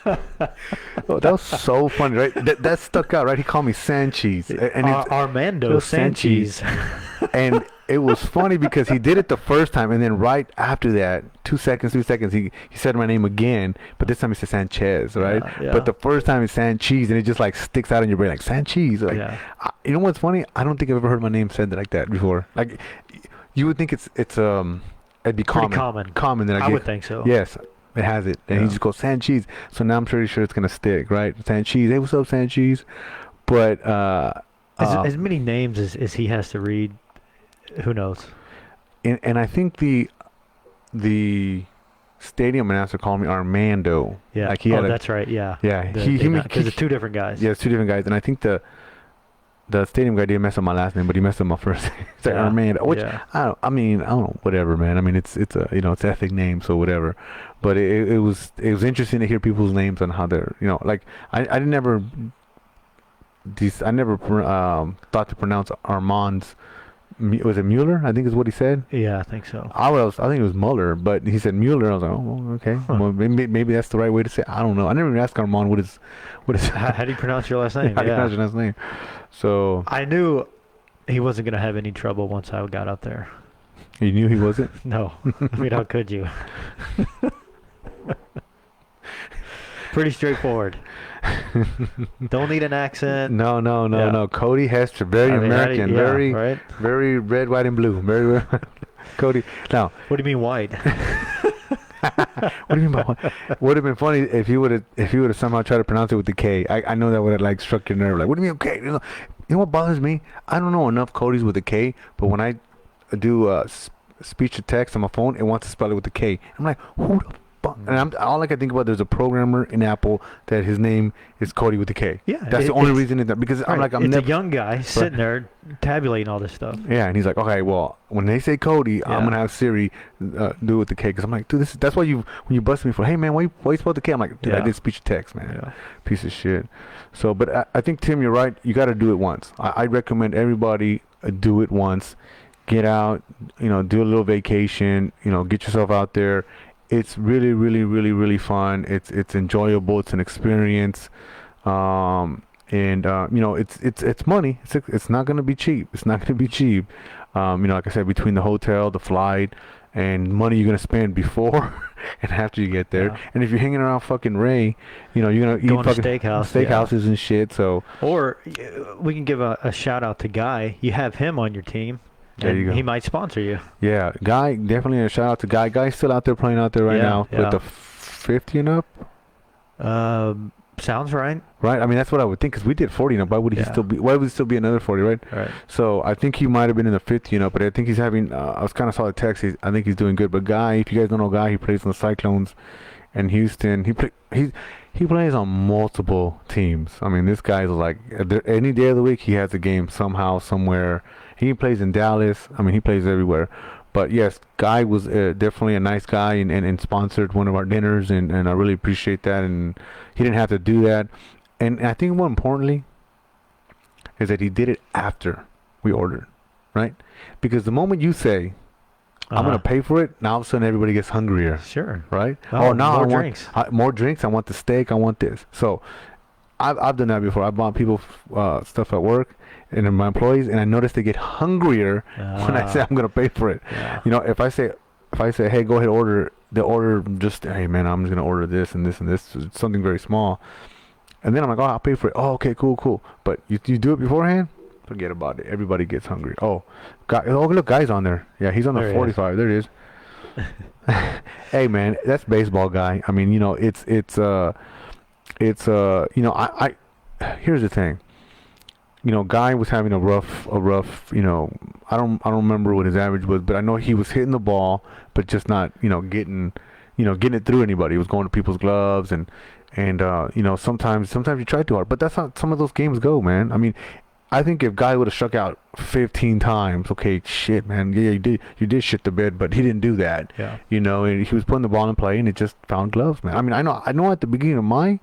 Oh, that was so funny, right? That stuck out, right? He called me Sanchez, and it's Armando Little Sanchez. Sanchez. And it was funny because he did it the first time, and then right after that, 2 seconds, 3 seconds, he said my name again, but this time he said Sanchez, right? Yeah. But the first time it's Sanchez, and it just like sticks out in your brain like Sanchez. Like, Yeah. you know what's funny? I don't think I've ever heard my name said like that before. Like, you would think it'd be Pretty common, common. Then I would think so. yes, it has it, and he Yeah. just goes Sanchez. So now I'm pretty sure it's gonna stick, right? Sanchez, hey, what's up, Sanchez? But As many names as he has to read, who knows? and I think the stadium announcer called me Armando. Yeah. Like he had that's right. Yeah. yeah, Because it's two different guys. yeah, it's two different guys, and I think the stadium guy didn't mess up my last name, but he messed up my first name. It's like Yeah. Armando, which Yeah. I don't know, whatever, man. I mean, it's a it's an ethnic name, so whatever. But it was interesting to hear people's names and how they're like I never thought to pronounce Armand's. Was it Mueller? I think is what he said. Yeah, I think so. I think it was Muller, but he said Mueller. I was like, oh, okay. Huh. Well, maybe that's the right way to say it. I don't know. I never even asked Armand what is How do you pronounce your last name? how do you pronounce your last name. So I knew he wasn't going to have any trouble once I got up there. you knew he wasn't. No. I mean, how could you? Pretty straightforward. Don't need an accent. No. Yeah. Cody Hester, very I mean, American, yeah, very right? very red, white, and blue. Very Cody. Now, What do you mean white? what do you mean by what? Would have been funny if you would have somehow tried to pronounce it with the K. I know that would have like struck your nerve. Like, what do you mean K? You know what bothers me? I don't know enough Codys with a K, but when I do speech to text on my phone, it wants to spell it with the K. I'm like, who the fuck? And all I can think about, there's a programmer in Apple that his name is Cody with the K. Yeah, that's the only reason. Because I'm like, I'm it's never. a young guy sitting there tabulating all this stuff. Yeah, and he's like, okay, well, when they say Cody, I'm Yeah. gonna have Siri do it with the K, because I'm like, dude, that's why when you busted me for, hey man, why you spell the K? I'm like, dude, I Yeah. did speech to text, man, Yeah. piece of shit. So, but I think Tim, you're right. You got to do it once. I recommend everybody do it once. Get out, do a little vacation, get yourself out there. It's really, really, really, really fun. It's enjoyable. It's an experience. It's money. It's not gonna be cheap. It's not gonna be cheap. Like I said, between the hotel, the flight, and money you're gonna spend before and after you get there. Yeah. And if you're hanging around fucking Ray, you're gonna eat Going to fucking steakhouses, and shit. So Or we can give a shout out to Guy. You have him on your team. There you and go. He might sponsor you. yeah, Guy, definitely a shout out to Guy. Guy's still out there playing out there right Yeah, now yeah. with the 50 and up. Sounds right. Right, I mean that's what I would think, because we did 40 and up. Why would he Yeah. still be? Why would it still be another 40, right? Right. So I think he might have been in the 50 and up, but I think he's having. I was kind of saw the text. I think he's doing good. But Guy, if you guys don't know Guy, he plays on the Cyclones in Houston. He plays on multiple teams. I mean, this guy's like any day of the week he has a game somehow, somewhere. He plays in Dallas. I mean, he plays everywhere. But yes, Guy was definitely a nice guy and sponsored one of our dinners, and I really appreciate that. And he didn't have to do that. And I think more importantly is that he did it after we ordered, right? Because the moment you say, I'm going to pay for it, now all of a sudden everybody gets hungrier, Sure. right? Oh, now more I drinks. want more drinks. I want the steak. I want this. So I've done that before. I bought people stuff at work and then my employees, and I noticed they get hungrier when I say I'm going to pay for it. Yeah. If I say, hey, go ahead, order, they order just, hey man, I'm just going to order this and this and this. It's something very small. And then I'm like, oh, I'll pay for it. Oh, okay, cool. But you do it beforehand? Forget about it. Everybody gets hungry. Oh, look, Guy's on there. Yeah, he's on the There he 45. There he is. Hey, man, that's baseball Guy. I mean, it's here's the thing. Guy was having a rough, I don't remember what his average was, but I know he was hitting the ball, but just not, getting it through anybody. He was going to people's gloves and sometimes you try too hard, but that's how some of those games go, man. I mean, I think if Guy would have struck out 15 times, okay, shit, man, yeah, you did shit the bed, but he didn't do that. Yeah. And he was putting the ball in play, and it just found gloves, man. I mean, I know at the beginning of my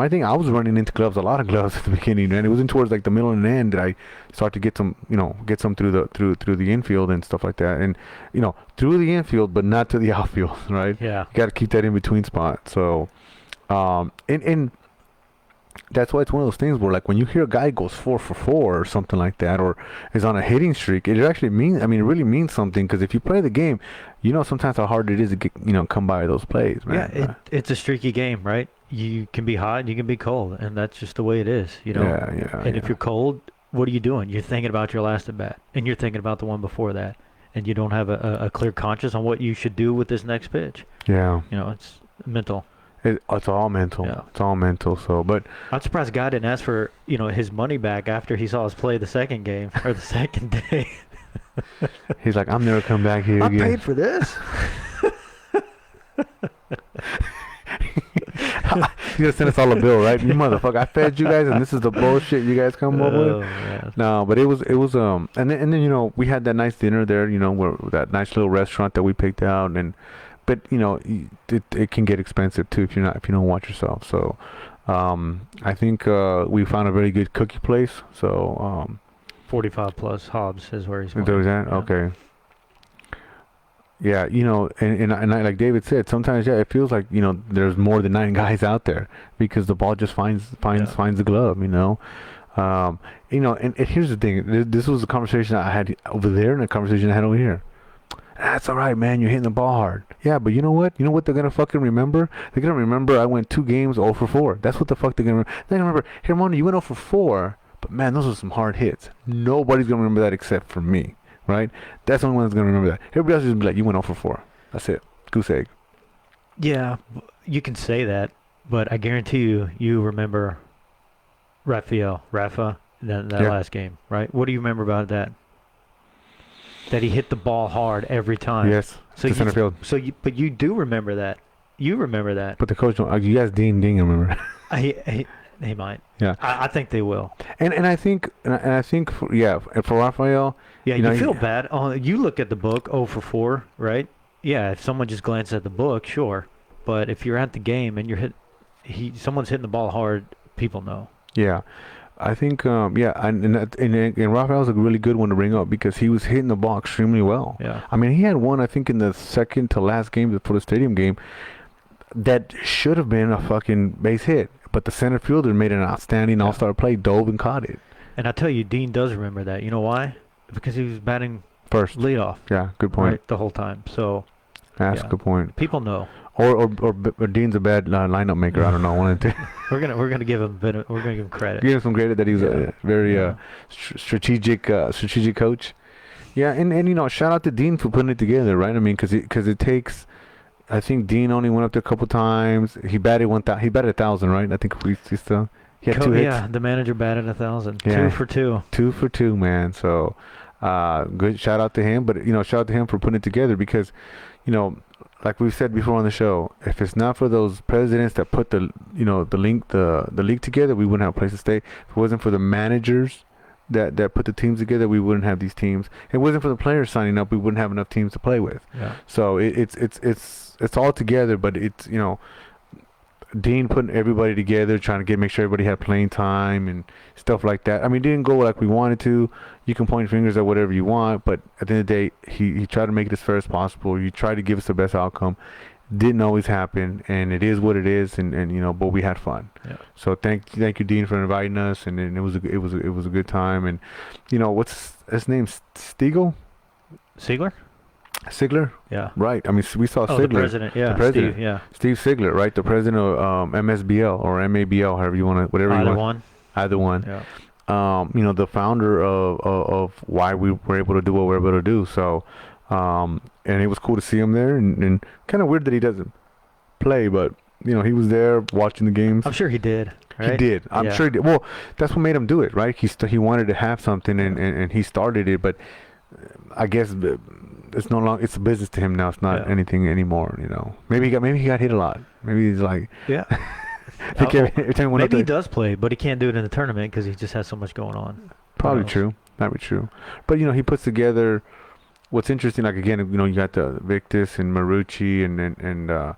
thing, I was running into gloves, a lot of gloves at the beginning, and it wasn't towards like the middle and the end that I started to get some through the infield and stuff like that, and through the infield, but not to the outfield, right? Yeah. You got to keep that in between spot. So And that's why it's one of those things where, like, when you hear a guy goes 4 for 4 or something like that, or is on a hitting streak, it actually means, I mean, it really means something. Because if you play the game, you know sometimes how hard it is to get, come by those plays, man. Yeah, it's a streaky game, right? You can be hot and you can be cold, and that's just the way it is, you know. Yeah, yeah. And if you're cold, what are you doing? You're thinking about your last at bat, and you're thinking about the one before that, and you don't have a clear conscience on what you should do with this next pitch. Yeah. You know, it's mental. It's all mental. Yeah. It's all mental. So, but I'm surprised the guy didn't ask for, his money back after he saw us play the second game or the second day. he's like, I'm never coming back here I again. paid for this. He's gonna send us all a bill, right? You motherfucker! I fed you guys, and this is the bullshit you guys come up with. Man. No, but it was and then we had that nice dinner there, where that nice little restaurant that we picked out, but it can get expensive too if you don't watch yourself. So, I think we found a very good cookie place. So, 45 plus Hobbs is where he's there playing. was that. Yeah. Okay. Yeah, and I, like David said, sometimes it feels like there's more than 9 guys out there because the ball just finds the glove. And here's the thing. This was a conversation I had over there and a conversation I had over here. That's all right, man. You're hitting the ball hard. Yeah, but you know what? You know what they're gonna fucking remember? They're gonna remember I went 2 games 0 for 4. That's what the fuck they're gonna remember. They're gonna remember. Here, Mona, you went 0 for 4, but man, those are some hard hits. Nobody's gonna remember that except for me. Right? That's the only one that's going to remember that. Everybody else is going to be like, you went 0 for 4. That's it. Goose egg. Yeah, you can say that, but I guarantee you remember Rafa, that last game, right? What do you remember about that? That he hit the ball hard every time. Yes, so to center field. But you do remember that. You remember that. But the coach don't. You guys ding remember. He might. Yeah. I think they will. And I think for Rafael. Yeah, you feel bad. You look at the book 0 for 4, right? Yeah, if someone just glances at the book, sure. But if you're at the game and someone's hitting the ball hard, people know. Yeah. I think, and Rafael's a really good one to bring up because he was hitting the ball extremely well. Yeah. I mean, he had one, I think, in the second to last game for the stadium game that should have been a fucking base hit. But the center fielder made an outstanding all-star play, dove and caught it. And I tell you, Dean does remember that. You know why? Because he was batting first leadoff. Yeah, good point. Right, the whole time. So that's a good point. People know. Or Dean's a bad lineup maker. I don't know. One of the two. We're gonna give him credit. Give him some credit that he was a very strategic coach. Yeah, and shout out to Dean for putting it together, right? I mean, because it takes. I think Dean only went up there a couple times. He batted 1,000. He batted 1,000, right? I think he still. He had 2 hits. Yeah, the manager batted 1,000. Yeah. 2 for 2. 2 for 2, man. So, good shout out to him. But shout out to him for putting it together because, like we've said before on the show, if it's not for those presidents that put the league together, we wouldn't have a place to stay. If it wasn't for the managers that put the teams together, we wouldn't have these teams. If it wasn't for the players signing up, we wouldn't have enough teams to play with. Yeah. So it's all together, but it's Dean putting everybody together, trying to make sure everybody had playing time and stuff like that. I mean, it didn't go like we wanted to. You can point fingers at whatever you want, but at the end of the day, he tried to make it as fair as possible. He tried to give us the best outcome. Didn't always happen, and it is what it is. And but we had fun. Yeah. So thank you, Dean, for inviting us, and it was a good time. And what's his name? Sigler? Yeah. Right. I mean, we saw Sigler. The president. Yeah. The president. Steve, yeah. Steve Sigler, right? The president of MSBL or MABL, however you want to, whatever you want. Either one. Yeah. The founder of why we were able to do what we're able to do. So, and it was cool to see him there, and kind of weird that he doesn't play, but he was there watching the games. I'm sure he did. Right? He did. I'm sure he did. Well, that's what made him do it, right? He wanted to have something, and he started it, but I guess it's no longer. It's a business to him now. It's not anything anymore. Maybe he got hit a lot. Maybe he's like maybe he does play, but he can't do it in the tournament because he just has so much going on. Probably true. That'd be true. But he puts together. What's interesting, like again, you got the Victus and Marucci, and well,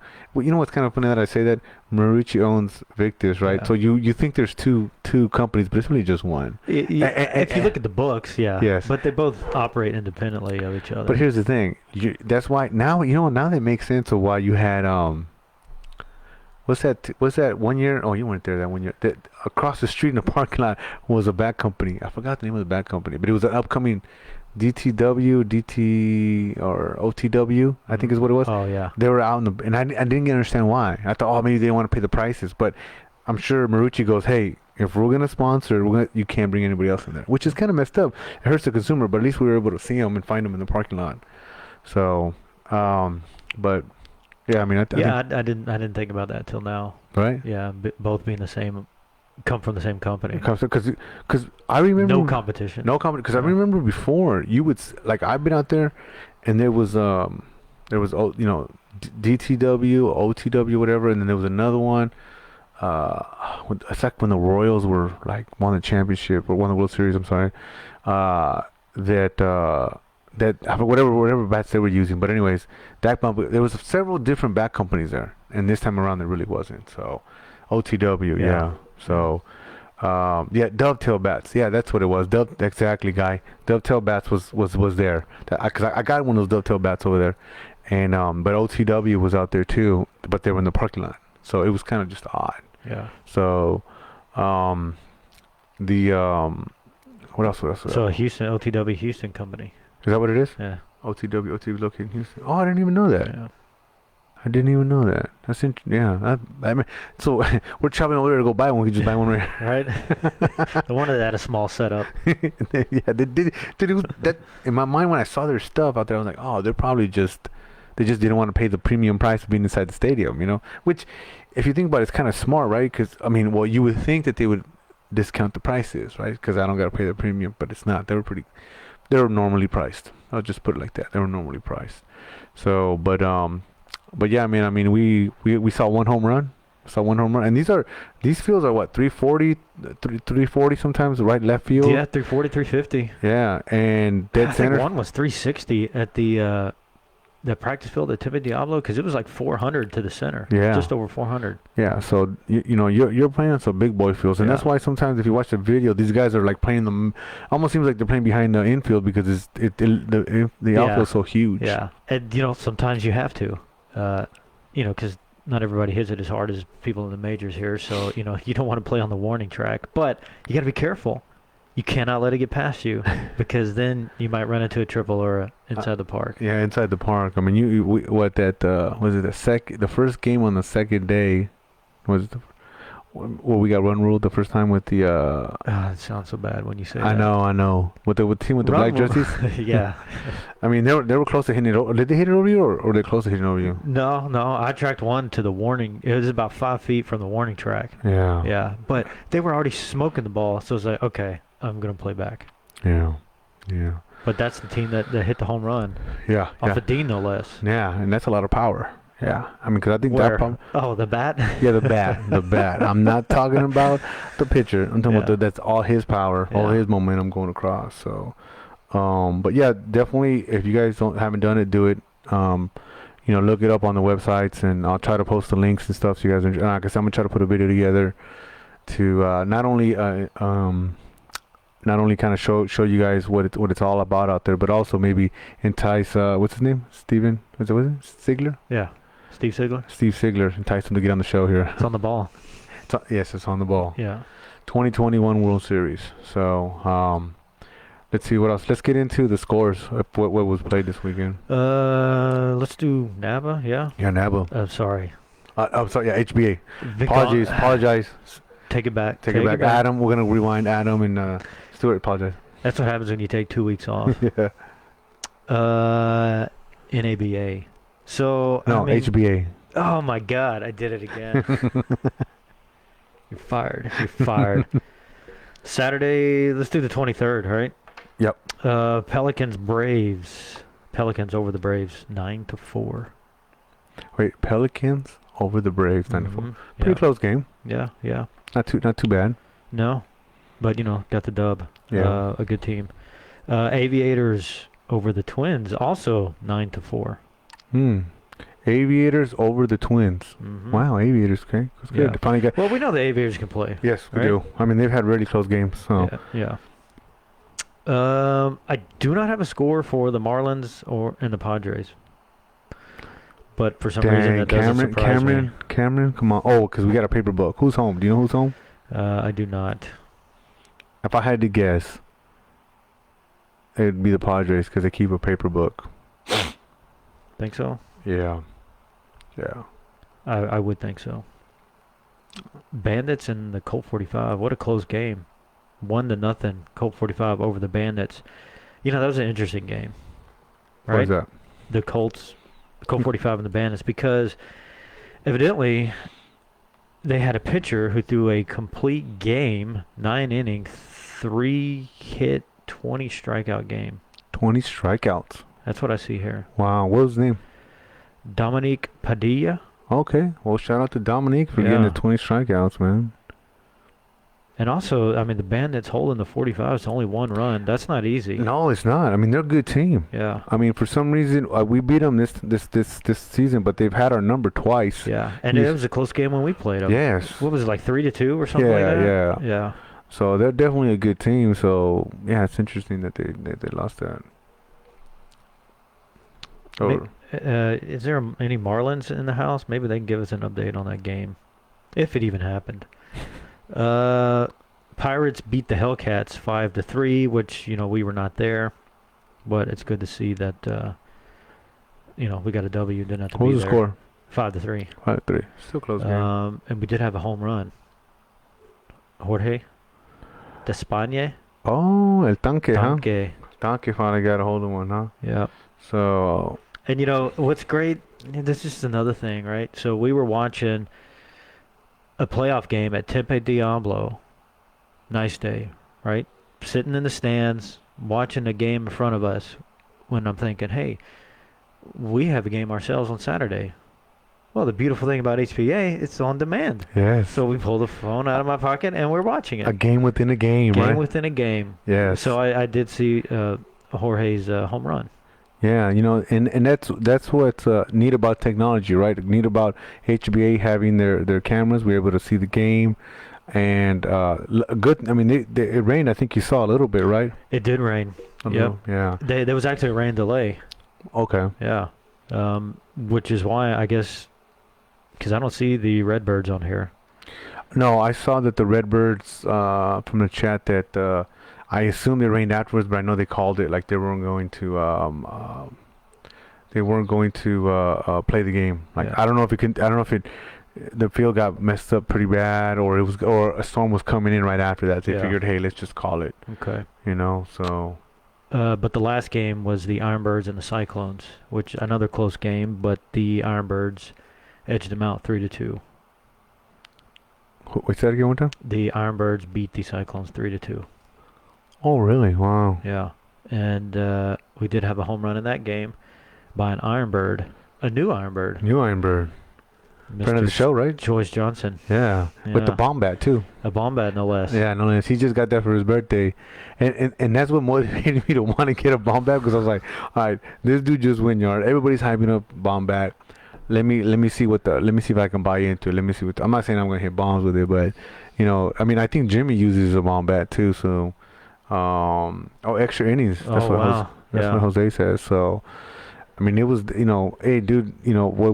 what's kind of funny that I say that Marucci owns Victus, right? Yeah. So you think there's two companies, but it's really just one. If you look at the books, yes, but they both operate independently of each other. But here's the thing, that's why now that makes sense of why you had What's that 1 year? Oh, you weren't there that 1 year. That across the street in the parking lot was a bat company. I forgot the name of the bat company, but it was an upcoming DTW, DT or OTW, I think is what it was. Oh yeah. They were out in the, and I didn't understand why. I thought, oh, maybe they didn't want to pay the prices, but I'm sure Marucci goes, hey, if we're gonna sponsor, you can't bring anybody else in there, which is kind of messed up. It hurts the consumer, but at least we were able to see them and find them in the parking lot. So, but yeah, I mean, I think, I didn't think about that till now. right? Yeah, both being the same, come from the same company. Because I remember No competition. no company. Because I Yeah. remember before you would like I've been out there, and there was DTW, OTW, whatever, and then there was another one. It's like when the Royals were like won the championship or won the World Series. I'm sorry. Whatever bats they were using. But anyways, there was several different bat companies there, and this time around there really wasn't. So, OTW, Yeah. yeah. So, yeah, dovetail bats. Yeah, that's what it was. Exactly, guy. Dovetail bats was there. Because I got one of those dovetail bats over there, and but OTW was out there too, but they were in the parking lot. So it was kind of just odd. Yeah. So, the what else? So Houston, OTW Houston company. Is that what it is? Yeah. OTW located in Houston. Oh, I didn't even know that. Yeah. I didn't even know that. That's interesting. Yeah. I mean, so we're traveling over there to go buy one. We could just buy one right. Right. The one that had a small setup. Yeah, they did. It was that in my mind when I saw their stuff out there. I was like, oh, they just didn't want to pay the premium price of being inside the stadium. Which, if you think about it, it's kind of smart, right? Because I mean, well, you would think that they would discount the prices, right? Because I don't got to pay the premium, but it's not. They were normally priced. I'll just put it like that. They were normally priced. So, but yeah, I mean, we saw one home run. And these fields are what 340 sometimes, right, left field. Yeah, 340, 350. Yeah, and dead I center. think one was 360 at the practice field at Timmy Diablo because it was like 400 to the center. Yeah. Just over 400. Yeah, so you're playing on some big boy fields, and that's Yeah. why sometimes if you watch the video, these guys are like playing them. Almost seems like they're playing behind the infield because the Yeah. outfield's so huge. Yeah. And, sometimes you have to, because not everybody hits it as hard as people in the majors here. So, you don't want to play on the warning track. But you got to be careful. You cannot let it get past you because then you might run into a triple or inside the park. Yeah, inside the park. I mean, was it the first game on the second day? Was it where we got run ruled the first time with the? It sounds so bad when you say I that. know. With the team with the black jerseys. Yeah. I mean, they were close to hitting it. Did they hit it over you, or were they close to hitting it over you? No. I tracked one to the warning. It was about 5 feet from the warning track. Yeah. Yeah, but they were already smoking the ball, so it's like, okay, I'm gonna play back. Yeah. But that's the team that hit the home run Yeah. off of Dean, no less. Yeah, and that's a lot of power. Yeah, I mean, because I think Where? that power. Oh, the bat. Yeah, the bat. I'm not talking about the pitcher. I'm talking about that's all his power, all Yeah. his momentum going across. So, but yeah, definitely. If you guys haven't done it, do it. Look it up on the websites, and I'll try to post the links and stuff so you guys enjoy. Like I said, I'm gonna try to put a video together to not only kind of show you guys what it's all about out there, but also maybe entice what's his name, Steven? Was it Sigler? Yeah, Steve Sigler. Steve Sigler, entice him to get on the show here. It's on the ball. Yes, it's on the ball. Yeah. 2021 World Series. So, let's see what else. Let's get into the scores. What was played this weekend? Let's do NABA. Yeah. Yeah, NABL. Sorry. I'm sorry. Yeah, HBA. Vic- Apologize. Take it back. Take it back. Adam. We're gonna rewind. Adam and Stuart. Apologize. That's what happens when you take 2 weeks off. Yeah. NABA. So No, HBA. Oh my God! I did it again. You're fired. Saturday. Let's do the 23rd, right? Yep. Pelicans Braves. Pelicans over the Braves 9-4. Wait, Pelicans over the Braves 9-4. Mhm. Pretty Yeah. close game. Yeah. Not too bad. No, but got the dub. Yeah. A good team. Aviators over the Twins also 9-4. Aviators over the Twins. Mhm. Wow, Aviators. Okay, that's good. Yeah. Finally got. Well, we know the Aviators can play. Yes, we right? do. I mean, they've had really close games. So. Yeah. I do not have a score for the Marlins and the Padres. But for some reason that doesn't surprise me. Cameron, come on. Oh, because we got a paper book. Who's home? Do you know who's home? I do not. If I had to guess, it'd be the Padres because they keep a paper book. Think so? Yeah. Yeah. I would think so. Bandits and the Colt 45. What a close game. 1-0 Colt 45 over the Bandits. You know, that was an interesting game. Why Right? is that? The Colt 45 and the Bandits, because evidently they had a pitcher who threw a complete game, 9 inning, 3-hit, 20 strikeout game. 20 strikeouts. That's what I see here. Wow. What was his name? Dominique Padilla. Okay. Well, shout out to Dominique for getting Yeah. the 20 strikeouts, man. And also, I mean, the Bandits holding the 45 to only 1 run. That's not easy. No, it's not. I mean, they're a good team. Yeah. I mean, for some reason, we beat them this season, but they've had our number twice. Yeah. And Yes. it was a close game when we played them. Yes. What was it, like 3-2 or something like that? Yeah. Yeah. So they're definitely a good team. So yeah, it's interesting that they lost that. Oh, Is there any Marlins in the house? Maybe they can give us an update on that game, if it even happened. Pirates beat the Hellcats 5-3, which we were not there, but it's good to see that we got a W. Didn't have to what be was the there. score? 5-3. 5-3. Still close game. And we did have a home run. Jorge Despagne. Oh, El Tanque, huh? Tanque. Tanque finally got a hold of one, huh? Yeah. So And what's great, this is just another thing, right? So we were watching a playoff game at Tempe Diablo. Nice day, right? Sitting in the stands, watching a game in front of us, when I'm thinking, hey, we have a game ourselves on Saturday. Well, the beautiful thing about HPA, it's on demand. yes, So we pull the phone out of my pocket and we're watching it. a game within a game, Game right? within a game. Yes. So I did see Jorge's home run. Yeah, and that's what's neat about technology, right? Neat about HBA having their cameras. We're able to see the game, and good. I mean, it rained. I think you saw a little bit, right? It did rain. A Yep. little, yeah. There was actually a rain delay. Okay. Yeah. Which is why I guess, because I don't see the Redbirds on here. No, I saw that the Redbirds from the chat that I assume they rained afterwards, but I know they called it like they weren't going to play the game. Like Yeah. I don't know if the field got messed up pretty bad, or a storm was coming in right after that. They Yeah. figured, hey, let's just call it. Okay. So But the last game was the Ironbirds and the Cyclones, which another close game, but the Ironbirds edged them out 3-2. wait, say that again one time. The Ironbirds beat the Cyclones 3-2. Oh, really? Wow. Yeah. And we did have a home run in that game by an Ironbird, a new Ironbird. New Ironbird, friend of the show, right? Joyce Johnson. Yeah, with the Yeah. bomb bat too. A bomb bat, no less. Yeah, no less. He just got that for his birthday, and that's what motivated me to want to get a bomb bat, because I was like, all right, this dude just win yard. Everybody's hyping up bomb bat. Let me see if I can buy into it. Let me see I'm not saying I'm gonna hit bombs with it, but I mean, I think Jimmy uses a bomb bat too. So, extra innings. That's Oh, wow. That's Yeah. what Jose says. So, I mean, it was hey dude, well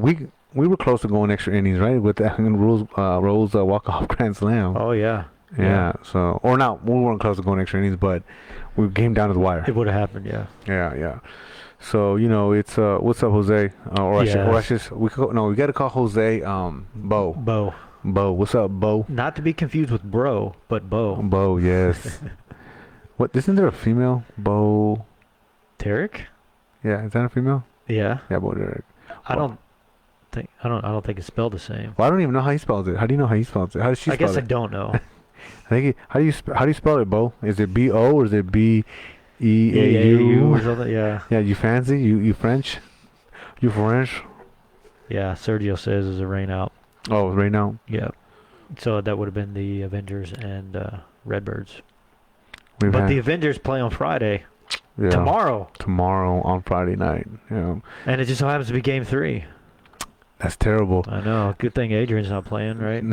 we were close to going extra innings, right? With that Rose walk-off grand slam. Oh, yeah. Yeah. So, or not, we weren't close to going extra innings, but we came down to the wire. It would have happened, yeah. Yeah. So, it's what's up, Jose? We got to call Jose Bo. Bo. What's up, Bo? Not to be confused with bro, but Bo. Bo, yes. What? Isn't there a female Bo? Tarek? Yeah, is that a female? Yeah. Yeah, Bo Derek. I don't think it's spelled the same. Well, I don't even know how he spells it. How do you know how he spells it? How does she spell I guess it? I don't know. I think how do you spell it, Bo? Is it B-O or is it B-E-A-U? EAU or something, yeah. Yeah, you fancy? You French? You French? Yeah, Sergio says is a rain out. Oh, right now? Yeah. So that would have been the Avengers and Redbirds. We've But had- the Avengers play on Friday. yeah, Tomorrow. Tomorrow on Friday night. Yeah. And it just so happens to be game 3. That's terrible. I know. Good thing Adrian's not playing, right?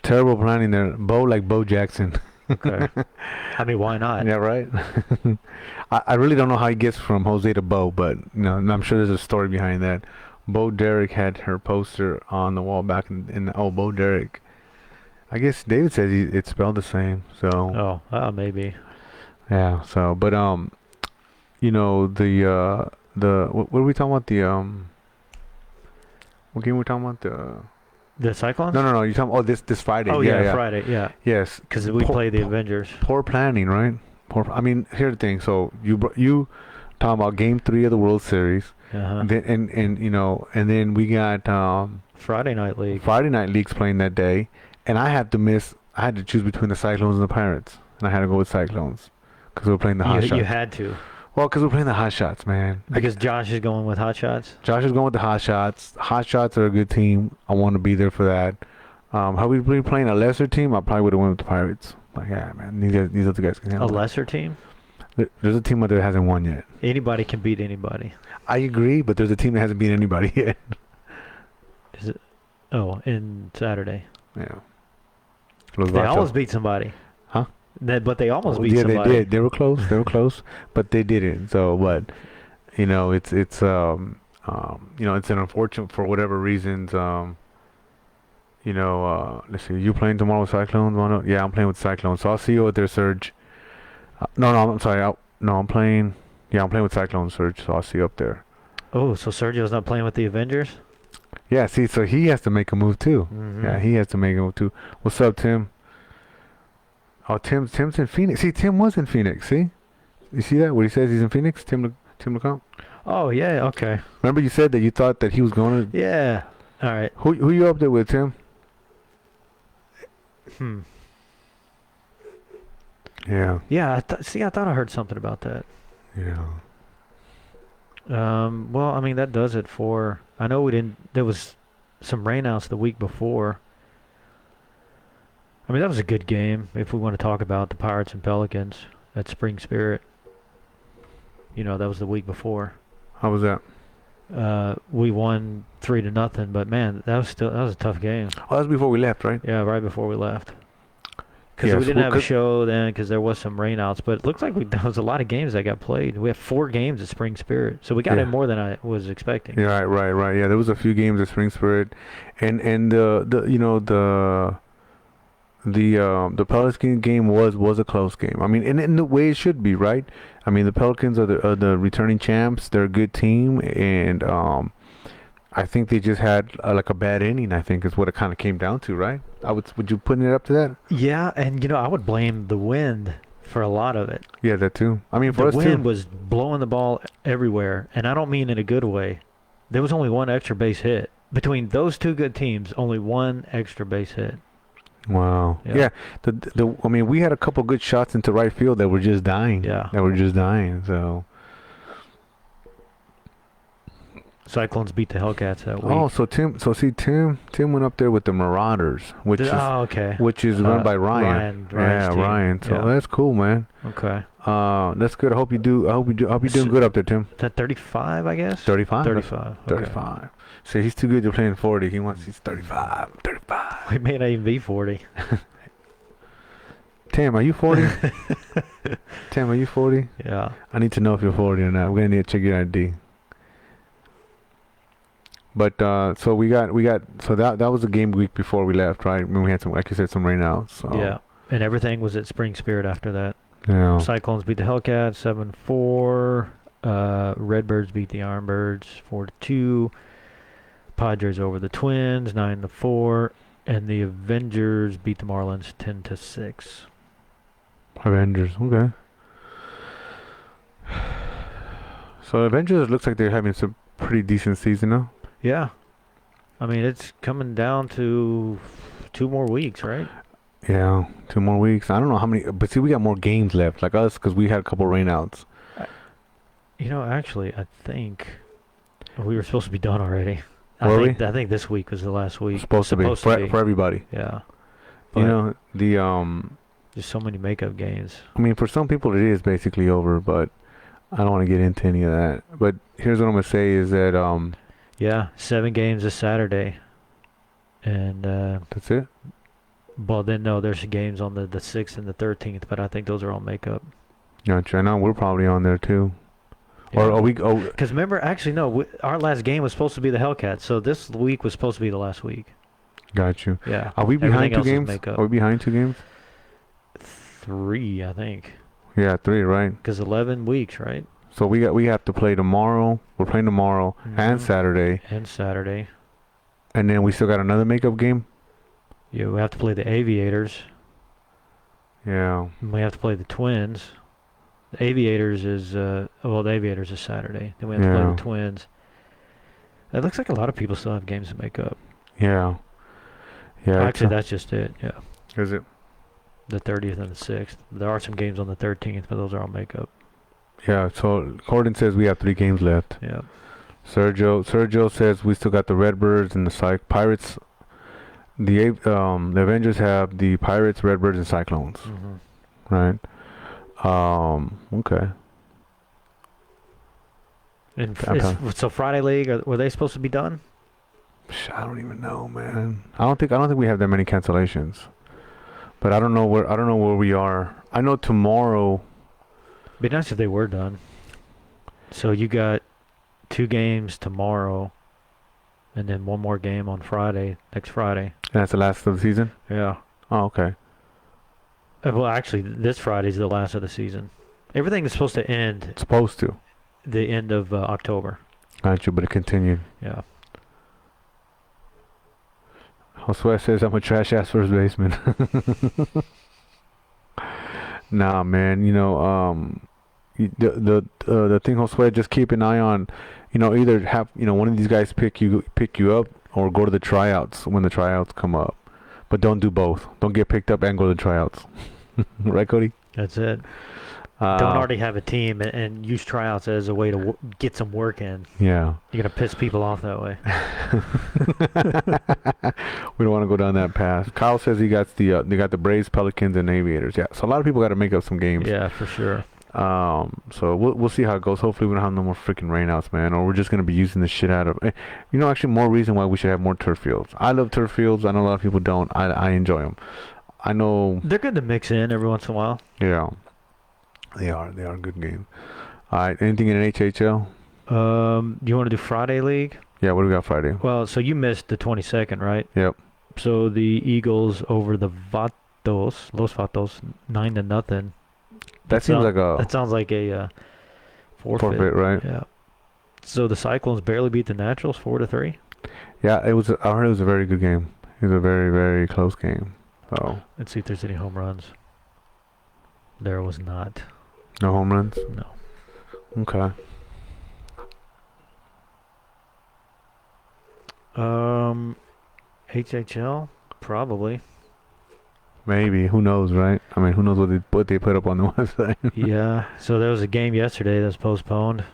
Terrible planning there. Bo like Bo Jackson. Okay. I mean, why not? Yeah, right? I really don't know how he gets from Jose to Bo, but I'm sure there's a story behind that. Bo Derek had her poster on the wall back in oh, Bo Derek. I guess David says it's spelled the same. So Oh, maybe. yeah. So but you know the what are we talking about what game we talking about The Cyclones? no you talking oh this Friday Oh yeah yeah, yeah Friday. Yeah, yes because we poor, play the Avengers. poor planning right I mean here's the thing so you talking about game 3 of the World Series Uh-huh. and then and you know and then we got Friday night league. Friday night leagues playing that day and I had to choose between the Cyclones and the Pirates and I had to go with Cyclones because we were playing the Hot You Shots. had to Well, because we're playing the Hot Shots, man. because Josh is going with Hot Shots. Josh is going with the Hot Shots. Hot Shots are a good team. I want to be there for that. Had we been playing a lesser team, I probably would have went with the Pirates. Like, yeah, man, these other guys can A handle it. lesser team. There's a team out there that hasn't won yet. Anybody can beat anybody. I agree, but there's a team that hasn't beat anybody yet. Is it? Oh, in Saturday. Yeah. Los They Vatos. almost beat somebody. Huh? But they almost beat Yeah, somebody. they did. They were close. They were close, but they didn't. So, but you know, it's you know, it's an unfortunate for whatever reasons. You know, let's see. You playing tomorrow with Cyclones? Mono? Yeah, I'm playing with Cyclones. So I'll see you at their Surge. No, I'm sorry. No, I'm playing. Yeah, I'm playing with Cyclone Surge. So I'll see you up there. Oh, so Sergio's not playing with the Avengers? Yeah, see, so he has to make a move too. Mm-hmm. Yeah, he has to make a move too. What's up, Tim? Oh, Tim's in Phoenix. See, Tim was in Phoenix. See, you see that? What he says he's in Phoenix. Tim LeComp. Oh yeah, okay. Remember you said that you thought that he was going to. Yeah. All right. Who you up there with, Tim? Hmm. Yeah. Yeah. I thought I heard something about that. Yeah. Well, I mean that does it for. I know we didn't. There was some rainouts the week before. I mean that was a good game. If we want to talk about the Pirates and Pelicans at Spring Spirit. You know that was the week before. How was that? We won 3-0, but man, that was a tough game. Oh, that was before we left, right? Yeah, right before we left. Because Yes, we didn't well, have a show then because there was some rainouts. But it looks like there was a lot of games that got played. We have 4 games at Spring Spirit. So we got Yeah. in more than I was expecting. Yeah, right. Yeah, there was a few games at Spring Spirit, and the you know the Pelicans game was a close game. I mean, in the way it should be, right? I mean, the Pelicans are the returning champs. They're a good team, and I think they just had like a bad inning. I think is what it kind of came down to, right? Would you putting it up to that? Yeah, and you know, I would blame the wind for a lot of it. Yeah, that too. I mean, for The us wind too. was blowing the ball everywhere, and I don't mean in a good way. There was only one extra base hit. Between those two good teams, only one extra base hit. Wow. Yeah. Yeah. I mean, we had a couple good shots into right field that were just dying. Yeah. That were just dying. So. Cyclones beat the Hellcats that week. Oh, Tim went up there with the Marauders, which is okay. which is run by Ryan. Ryan's team. Ryan. So Yeah. that's cool, man. Okay. That's good. I hope you're doing good up there, Tim. Is that 35, I guess? 35. 35. Okay. 35. See, he's too good to play in 40. He's 35. 35. We may not even be 40. Tim, are you 40? Tim, are you 40? Yeah. I need to know if you're 40 or not. We're gonna need to check your ID. But so that was the game week before we left, right? When we had some, like you said, some rainouts. So. Yeah. And everything was at Spring Spirit after that. Yeah. Cyclones beat the Hellcats 7-4. Redbirds beat the Ironbirds 4-2. Padres over the Twins 9-4. And the Avengers beat the Marlins 10-6. Avengers, okay. So Avengers looks like they're having some pretty decent season now. Yeah. I mean, it's coming down to 2 more weeks, right? Yeah, 2 more weeks. I don't know how many, but see, we got more games left, like us, because we had a couple rainouts. You know, actually, I think we were supposed to be done already. Were I think this week was the last week. Supposed to be for everybody. Yeah. But You know, there's so many makeup games. I mean, for some people it is basically over, but I don't want to get into any of that. But here's what I'm gonna say is that Yeah, 7 games this Saturday. And that's it. well, then no, there's games on the 6th and the 13th, but I think those are all makeup. Gotcha. I know we're probably on there too. Or Yeah. a week? Oh, Because remember, actually, no, our last game was supposed to be the Hellcats, so this week was supposed to be the last week. got you. Yeah. Are we behind Everything two else is games? make up. Are we behind 2 games? 3, I think. Yeah, 3, right? Because 11 weeks, right? So we have to play tomorrow. We're playing tomorrow and Hmm. Saturday, And Saturday. and then we still got another makeup game. Yeah, we have to play the Aviators. Yeah. And we have to play the Twins. The Aviators is, well, the Aviators is Saturday. Then we have to play the Yeah. Twins. It looks like a lot of people still have games to make up. Yeah. Yeah. Actually, that's just it. Yeah. Is it? The 30th and the 6th. There are some games on the 13th, but those are all makeup. Yeah. So Gordon says we have 3 games left. Yeah. Sergio says we still got the Redbirds and the Pirates. The Avengers have the Pirates, Redbirds, and Cyclones. Mm-hmm. Right. Okay. And Okay. so Friday League, were they supposed to be done? I don't even know, man. I don't think we have that many cancellations. But I don't know where we are. I know tomorrow. Be nice if they were done. So you got 2 games tomorrow, and then one more game on Friday, next Friday. And that's the last of the season. Yeah. Oh, okay. Well, actually, this Friday's the last of the season. Everything is supposed to end It's supposed to. the end of October. Got you, but it continued. Yeah. Josue says I'm a trash ass first baseman. Nah, man. The thing, Josue, just keep an eye on. Either have one of these guys pick you up, or go to the tryouts when the tryouts come up. But don't do both. Don't get picked up and go to the tryouts. Right, Cody? That's it. Don't already have a team and use tryouts as a way to get some work in. Yeah. You're gonna piss people off that way. We don't want to go down that path. Kyle says they got the Braves, Pelicans, and Aviators. Yeah. So a lot of people got to make up some games. Yeah, for sure. So we'll see how it goes. Hopefully we don't have no more freaking rainouts, man, or we're just gonna be using the shit out of. Actually, more reason why we should have more turf fields. I love turf fields. I know a lot of people don't. I enjoy them. I know. They're good to mix in every once in a while. Yeah. They are a good game. All right. Anything in HHL? You want to do Friday League? Yeah. What do we got Friday? Well, so you missed the 22nd, right? Yep. So the Eagles over the Los Vatos, 9-0. That seems like a That sounds like a forfeit, right? Yeah. So the Cyclones barely beat the Naturals 4-3. Yeah. It was. I heard it was a very good game. It was a very, very close game. So Let's see if there's any home runs. There was not. no home runs. No. Okay. HHL probably. Maybe. Who knows, right? I mean, who knows what they put up on the website? Yeah. So there was a game yesterday that's postponed.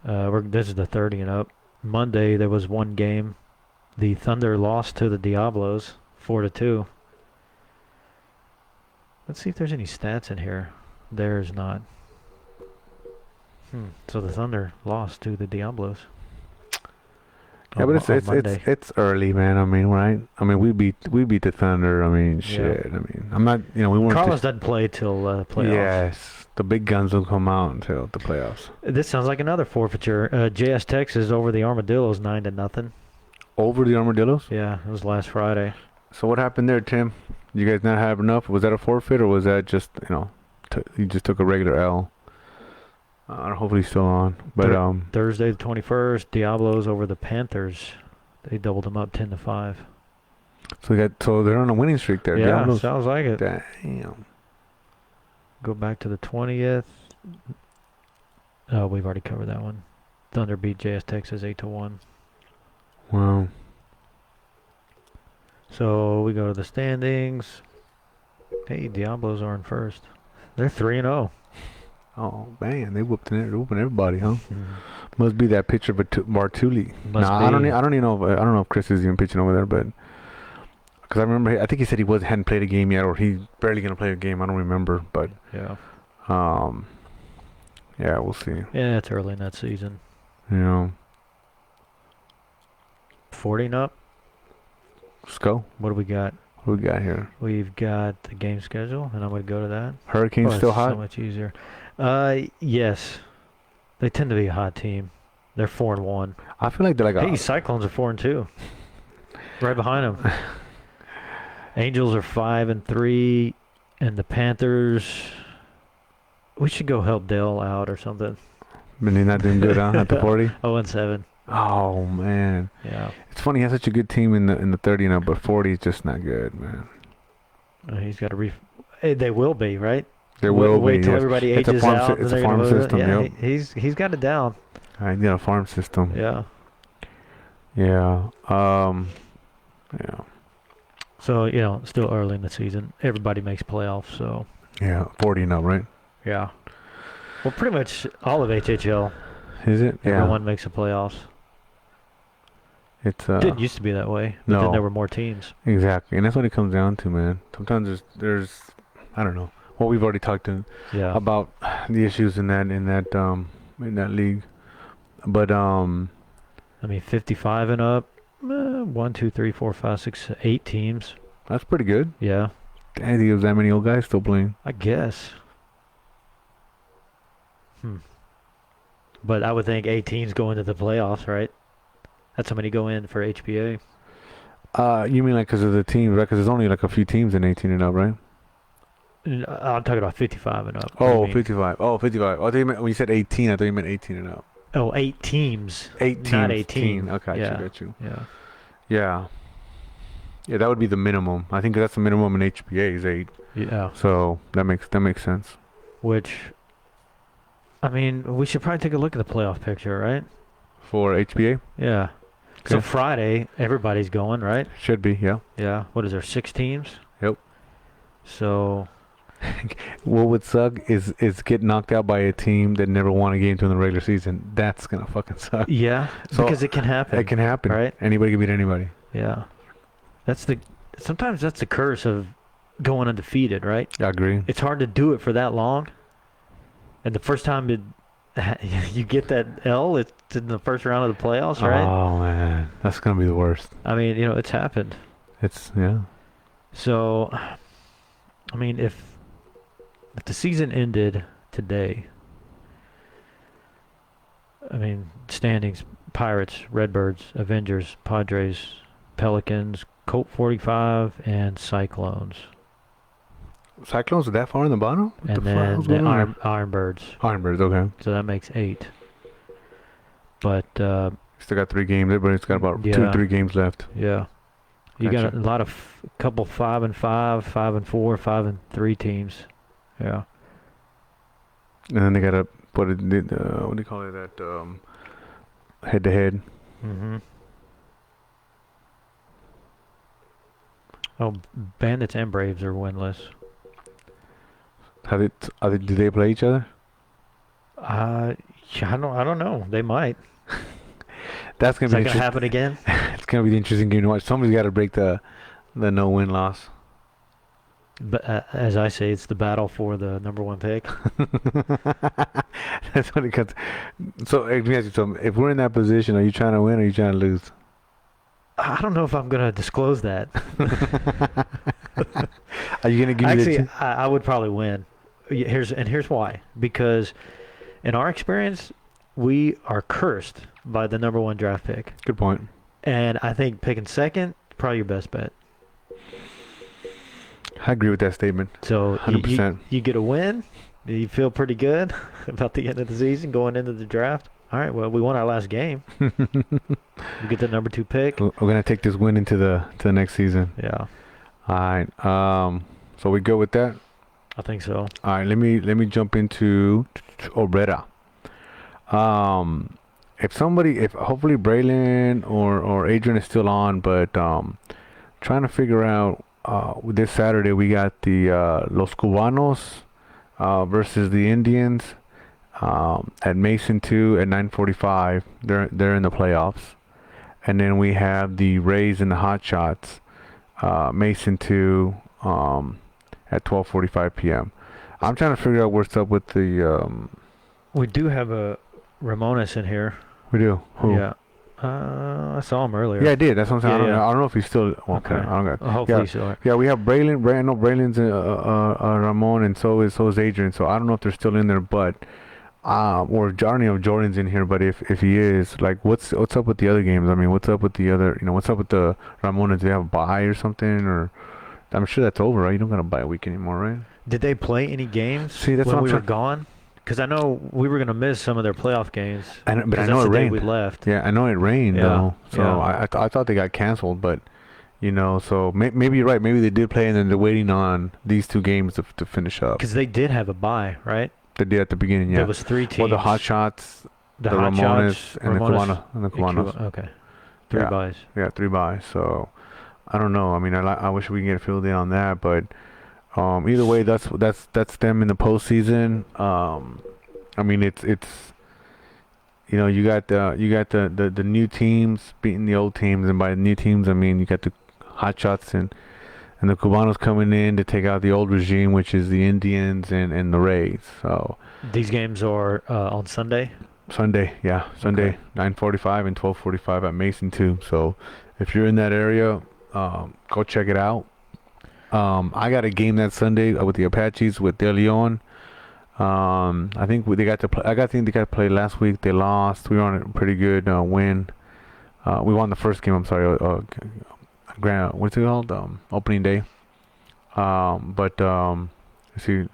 This is the 30 and up. Monday there was one game. The Thunder lost to the Diablos 4-2. Let's see if there's any stats in here. There's not. So the Thunder lost to the Diablos. Yeah, but it's early, man. I mean, right? I mean, we beat the Thunder. I mean, shit. I mean, I'm not. We weren't. Carlos doesn't play till playoffs. Yes, the big guns will come out until the playoffs. This sounds like another forfeiture. JS Texas over the Armadillos 9-0. Over the Armadillos? Yeah, it was last Friday. So what happened there, Tim? You guys not have enough? Was that a forfeit, or was that just you just took a regular L? Hopefully he's still on. But Thursday the 21st, Diablos over the Panthers. They doubled them up 10-5. so they're on a winning streak there. Yeah, Diablos. sounds like it. Damn. Go back to the 20th. Oh, we've already covered that one. Thunder beat JS Texas 8-1. Wow. So we go to the standings. Hey, Diablos are in first. They're 3-0. Oh man, they're whooping everybody, huh? Mm-hmm. Must be that pitcher, Bartuli. I don't even know. I don't know if Chris is even pitching over there, but because I remember, I think he said he hadn't played a game yet, or he's barely gonna play a game. I don't remember, but yeah, yeah, we'll see. Yeah, it's early in that season. 40 up. Let's go. What do we got? What do we got here? We've got the game schedule, and I'm going to go to that. Hurricane's still hot? So much easier. Yes. They tend to be a hot team. They're 4-1. I feel like they're like Hey, Cyclones are 4-2. Right behind them. Angels are 5-3, and the Panthers. We should go help Dale out or something. but they're not doing good, huh? At the 40. 0-7. Oh man, Yeah. it's funny. He has such a good team in the 30 now, but 40 is just not good, man. He's got to They will be, right? There will Wait be. till Yes. everybody It's a ages farm. out. It's Then a they're gonna farm move it. system. Yeah, Yep. he's got it down. I got a farm system. Yeah. Yeah. Yeah. So still early in the season. Everybody makes playoffs. So Yeah. 40 now, right? yeah. Well, pretty much all of HHL. Is it? Yeah. Everyone makes the playoffs. It's Didn't used to be that way. But no. then there were more teams. Exactly, and that's what it comes down to, man. Sometimes there's I don't know. Well, we've already talked Yeah. about the issues in that league, but 55 and up. 1, 2, 3, 4, 5, 6, 8 teams. that's pretty good. Yeah. Damn, there's that many old guys still playing. I guess. But I would think 8 teams go into the playoffs, right? That's how many go in for HBA. You mean like because of the teams, right? Because there's only like a few teams in 18 and up, right? I'm talking about 55 and up. Oh, I mean, 55. Oh, 55. Oh, I thought you meant, when you said 18, I thought you meant 18 and up. Oh, 8 teams. 18. Not 18. Okay, Yeah. got you. Yeah. Yeah. Yeah, that would be the minimum. I think that's the minimum in HBA is 8. Yeah. So that makes sense. Which, I mean, we should probably take a look at the playoff picture, right? For HBA? Yeah. Okay. So Friday, everybody's going, right? Should be, yeah. Yeah. What is there, 6 teams? Yep. So What would suck is get knocked out by a team that never won a game during the regular season. That's gonna fucking suck. yeah, So, because it can happen. It can happen. Right? Anybody can beat anybody. Yeah. Sometimes that's the curse of going undefeated, right? I agree. It's hard to do it for that long. And the first time you get that L, it's in the first round of the playoffs, right? Oh man, that's gonna be the worst. I mean, it's happened. It's yeah. So, I mean, if the season ended today, I mean, standings: Pirates, Redbirds, Avengers, Padres, Pelicans, Colt 45, and Cyclones. Cyclones are that far in the bottom? What And the then fuck? the Ironbirds. Ironbirds, okay. So that makes 8. But, Still got 3 games. Everybody's got about 2 Yeah. or 3 games left. yeah. You got Gotcha. a lot of couple 5-5, 5-4, 5-3 teams. Yeah. And then they gotta put it. What do you call it? That head to head. Mm-hmm. Oh, Bandits and Braves are winless. Do they play each other? I don't know. They might. That's Is gonna that be gonna happen again? It's gonna be the interesting game to watch. Somebody's got to break the no win loss. But as I say, it's the battle for the number 1 pick. That's what it comes. So let me ask you something. If we're in that position, are you trying to win or are you trying to lose? I don't know if I'm gonna disclose that. Are you gonna give me Actually, I would probably win. Here's why. Because in our experience, we are cursed by the number 1 draft pick. Good point. And I think picking second, probably your best bet. I agree with that statement. So 100%. you get a win. You feel pretty good about the end of the season going into the draft. All right, well, we won our last game. We get the number 2 pick. We're gonna take this win into the next season. Yeah, All right. So we go with that. I think so. All right. Let me jump into Obrera. If hopefully Braylon or Adrian is still on, but trying to figure out this Saturday we got the Los Cubanos versus the Indians at Mason 2 at 9:45. They're in the playoffs, and then we have the Rays and the Hot Shots Mason 2 at 12:45 p.m. I'm trying to figure out what's up with the. We do have a Ramones in here. We do. Who? Yeah. I saw him earlier. Yeah, I did. That's what I'm saying. Yeah, I don't know if he's still. Okay. Okay. I don't got. Hopefully Yeah. so. Yeah, we have Braylon's Ramon, and so is Adrian. So I don't know if they're still in there, but or Johnny of Jordan's in here, but if he is, like, what's up with the other games? I mean, what's up with the other, what's up with the Ramones? Do they have a bye or something? Or I'm sure that's over, right? You don't got a bye week anymore, right? Did they play any games See, that's what when I'm we were trying. gone? Because I know we were gonna miss some of their playoff games But I because know that's it the day we rained. left. Yeah, I know it rained Yeah, though, so yeah. I thought they got canceled, but so maybe you're right. Maybe they did play, and then they're waiting on these two games to finish up. Because they did have a bye, right? They did at the beginning, There yeah. was three Well, the Hot teams. Shots, The the Hot Shots, Ramones, and the Ramones, Cubanos. Okay, three Yeah, buys. yeah, three buys. So I don't know. I mean, I wish we could get filled in on that, but either way, that's them in the postseason. I mean, it's you got the new teams beating the old teams, and by the new teams, I mean you got the Hot Shots and the Cubanos coming in to take out the old regime, which is the Indians and the Rays. So These games are on Sunday. Sunday, yeah, Okay. Sunday, 9:45 and 12:45 at Mason too. So if you're in that area, go check it out. I got a game that Sunday with the Apaches with De Leon. I think they got to play. think they got to play last week. They lost. We were on a pretty good win. We won the first game. I'm sorry. Grand. What's it called? Opening day. But let's see.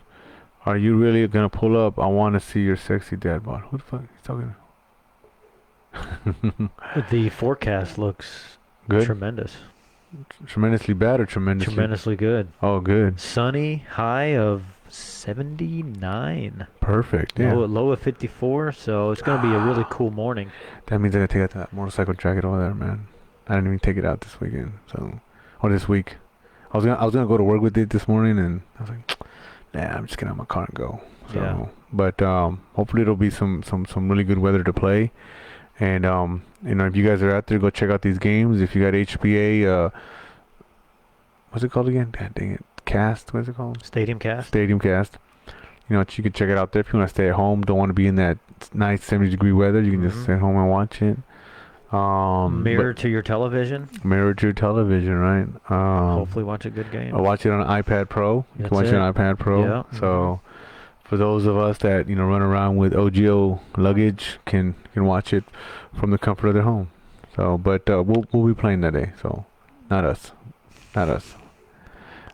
Are you really gonna pull up? I want to see your sexy dad bod. Who the fuck is talking? The forecast looks Good. tremendous, Tremendously bad or tremendously? tremendously good. Oh, good. Sunny, high of 79, Perfect. Yeah. low of 54. So it's gonna be a really cool morning. That means I gotta take out that motorcycle jacket over there, man. I didn't even take it out this weekend, or this week. I was gonna go to work with it this morning, and I was like, nah, I'm just gonna have my car and go. So, Yeah. but hopefully it'll be some really good weather to play. And if you guys are out there, go check out these games. If you got HBA, what's it called again? God dang it, Cast. What's it called? Stadium cast. Stadium Cast. You can check it out there. If you want to stay at home, don't want to be in that nice 70-degree weather, you can just Mhm. stay at home and watch it. Mirror to your television. Mirror to your television, right? Hopefully, watch a good game. I watch it on an iPad Pro. You That's can watch it it. on iPad Pro. Yeah. So for those of us that run around with OGO luggage, can watch it from the comfort of their home. So, but we'll be playing that day. So, not us, not us.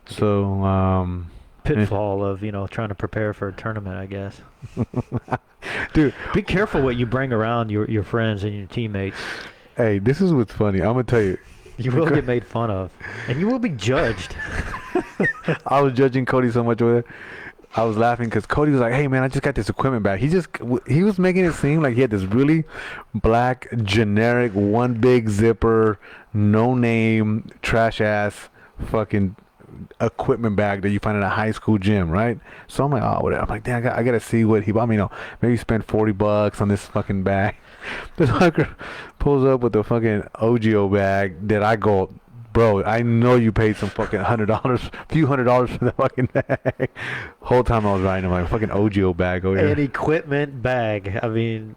So, Pitfall of trying to prepare for a tournament, I guess. dude, Be careful what you bring around your friends and your teammates. hey, this is what's funny. I'm gonna tell you. You will get made fun of, and you will be judged. I was judging Cody so much over there. I was laughing because Cody was like, "Hey man, I just got this equipment back." He was making it seem like he had this really black, generic, one big zipper, no name, trash ass, fucking equipment bag that you find in a high school gym, right? So I'm like, oh, whatever. I'm like, damn, I gotta see what he bought me. Maybe spend $40 on this fucking bag. The fucker pulls up with the fucking OGO bag that I go, bro, I know you paid some fucking $100, few $100 for the fucking bag. Whole time I was riding, I'm like, fucking OGO bag over An here. equipment bag. I mean,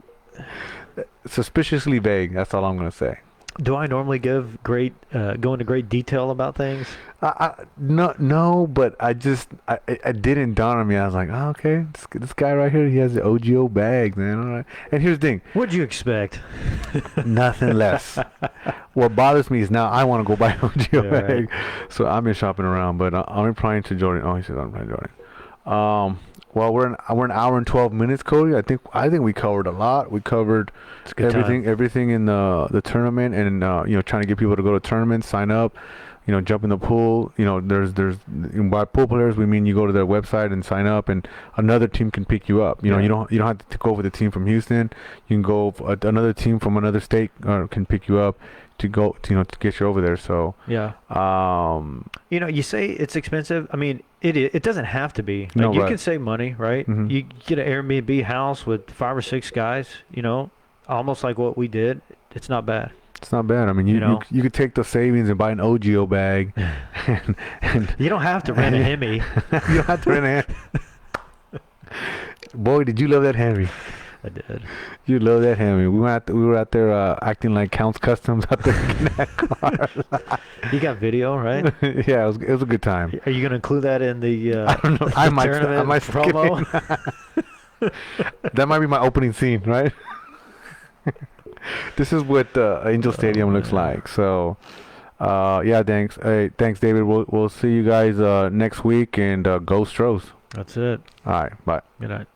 Suspiciously vague. That's all I'm gonna say. do I normally go into great detail about things? No, but I didn't dawn on me. I was like, oh, okay, this guy right here, he has the OGO bag, man. All right. And here's the thing, What'd you expect? nothing less. What bothers me is now I want to go buy an OGO Yeah, bag. So I've been shopping around, but I'm replying to Jordan. Oh, he says I'm replying to Jordan. Well, we're an hour and 12 minutes, Cody. I think we covered a lot. We covered It's a good time. everything in the tournament, and trying to get people to go to tournaments, sign up, jump in the pool. There's by pool players we mean you go to their website and sign up, and another team can pick you up. Yeah. You don't have to go with the team from Houston. You can go another team from another state can pick you up to go to get you over there. So Yeah. You say it's expensive. I mean, it doesn't have to be. Like, No, you right. can save money, right? Mhm. You get an Airbnb house with 5 or 6 guys, almost like what we did. It's not bad. it's not bad. I mean, you could take the savings and buy an OGO bag, and You don't have to rent a Hemi. you don't have to rent a hand. Boy, did you love that Hemi. I did. You love that Hemi. We were out there acting like Counts Customs out there in that car. You got video, right? Yeah, it was a good time. Are you going to include that in the I don't know. I might tournament skip promo? it. That might be my opening scene, right? This is what Angel Stadium looks Man. like. So, yeah, thanks. Hey, thanks, David. We'll see you guys next week, and go Stros. That's it. All right, bye. Good night.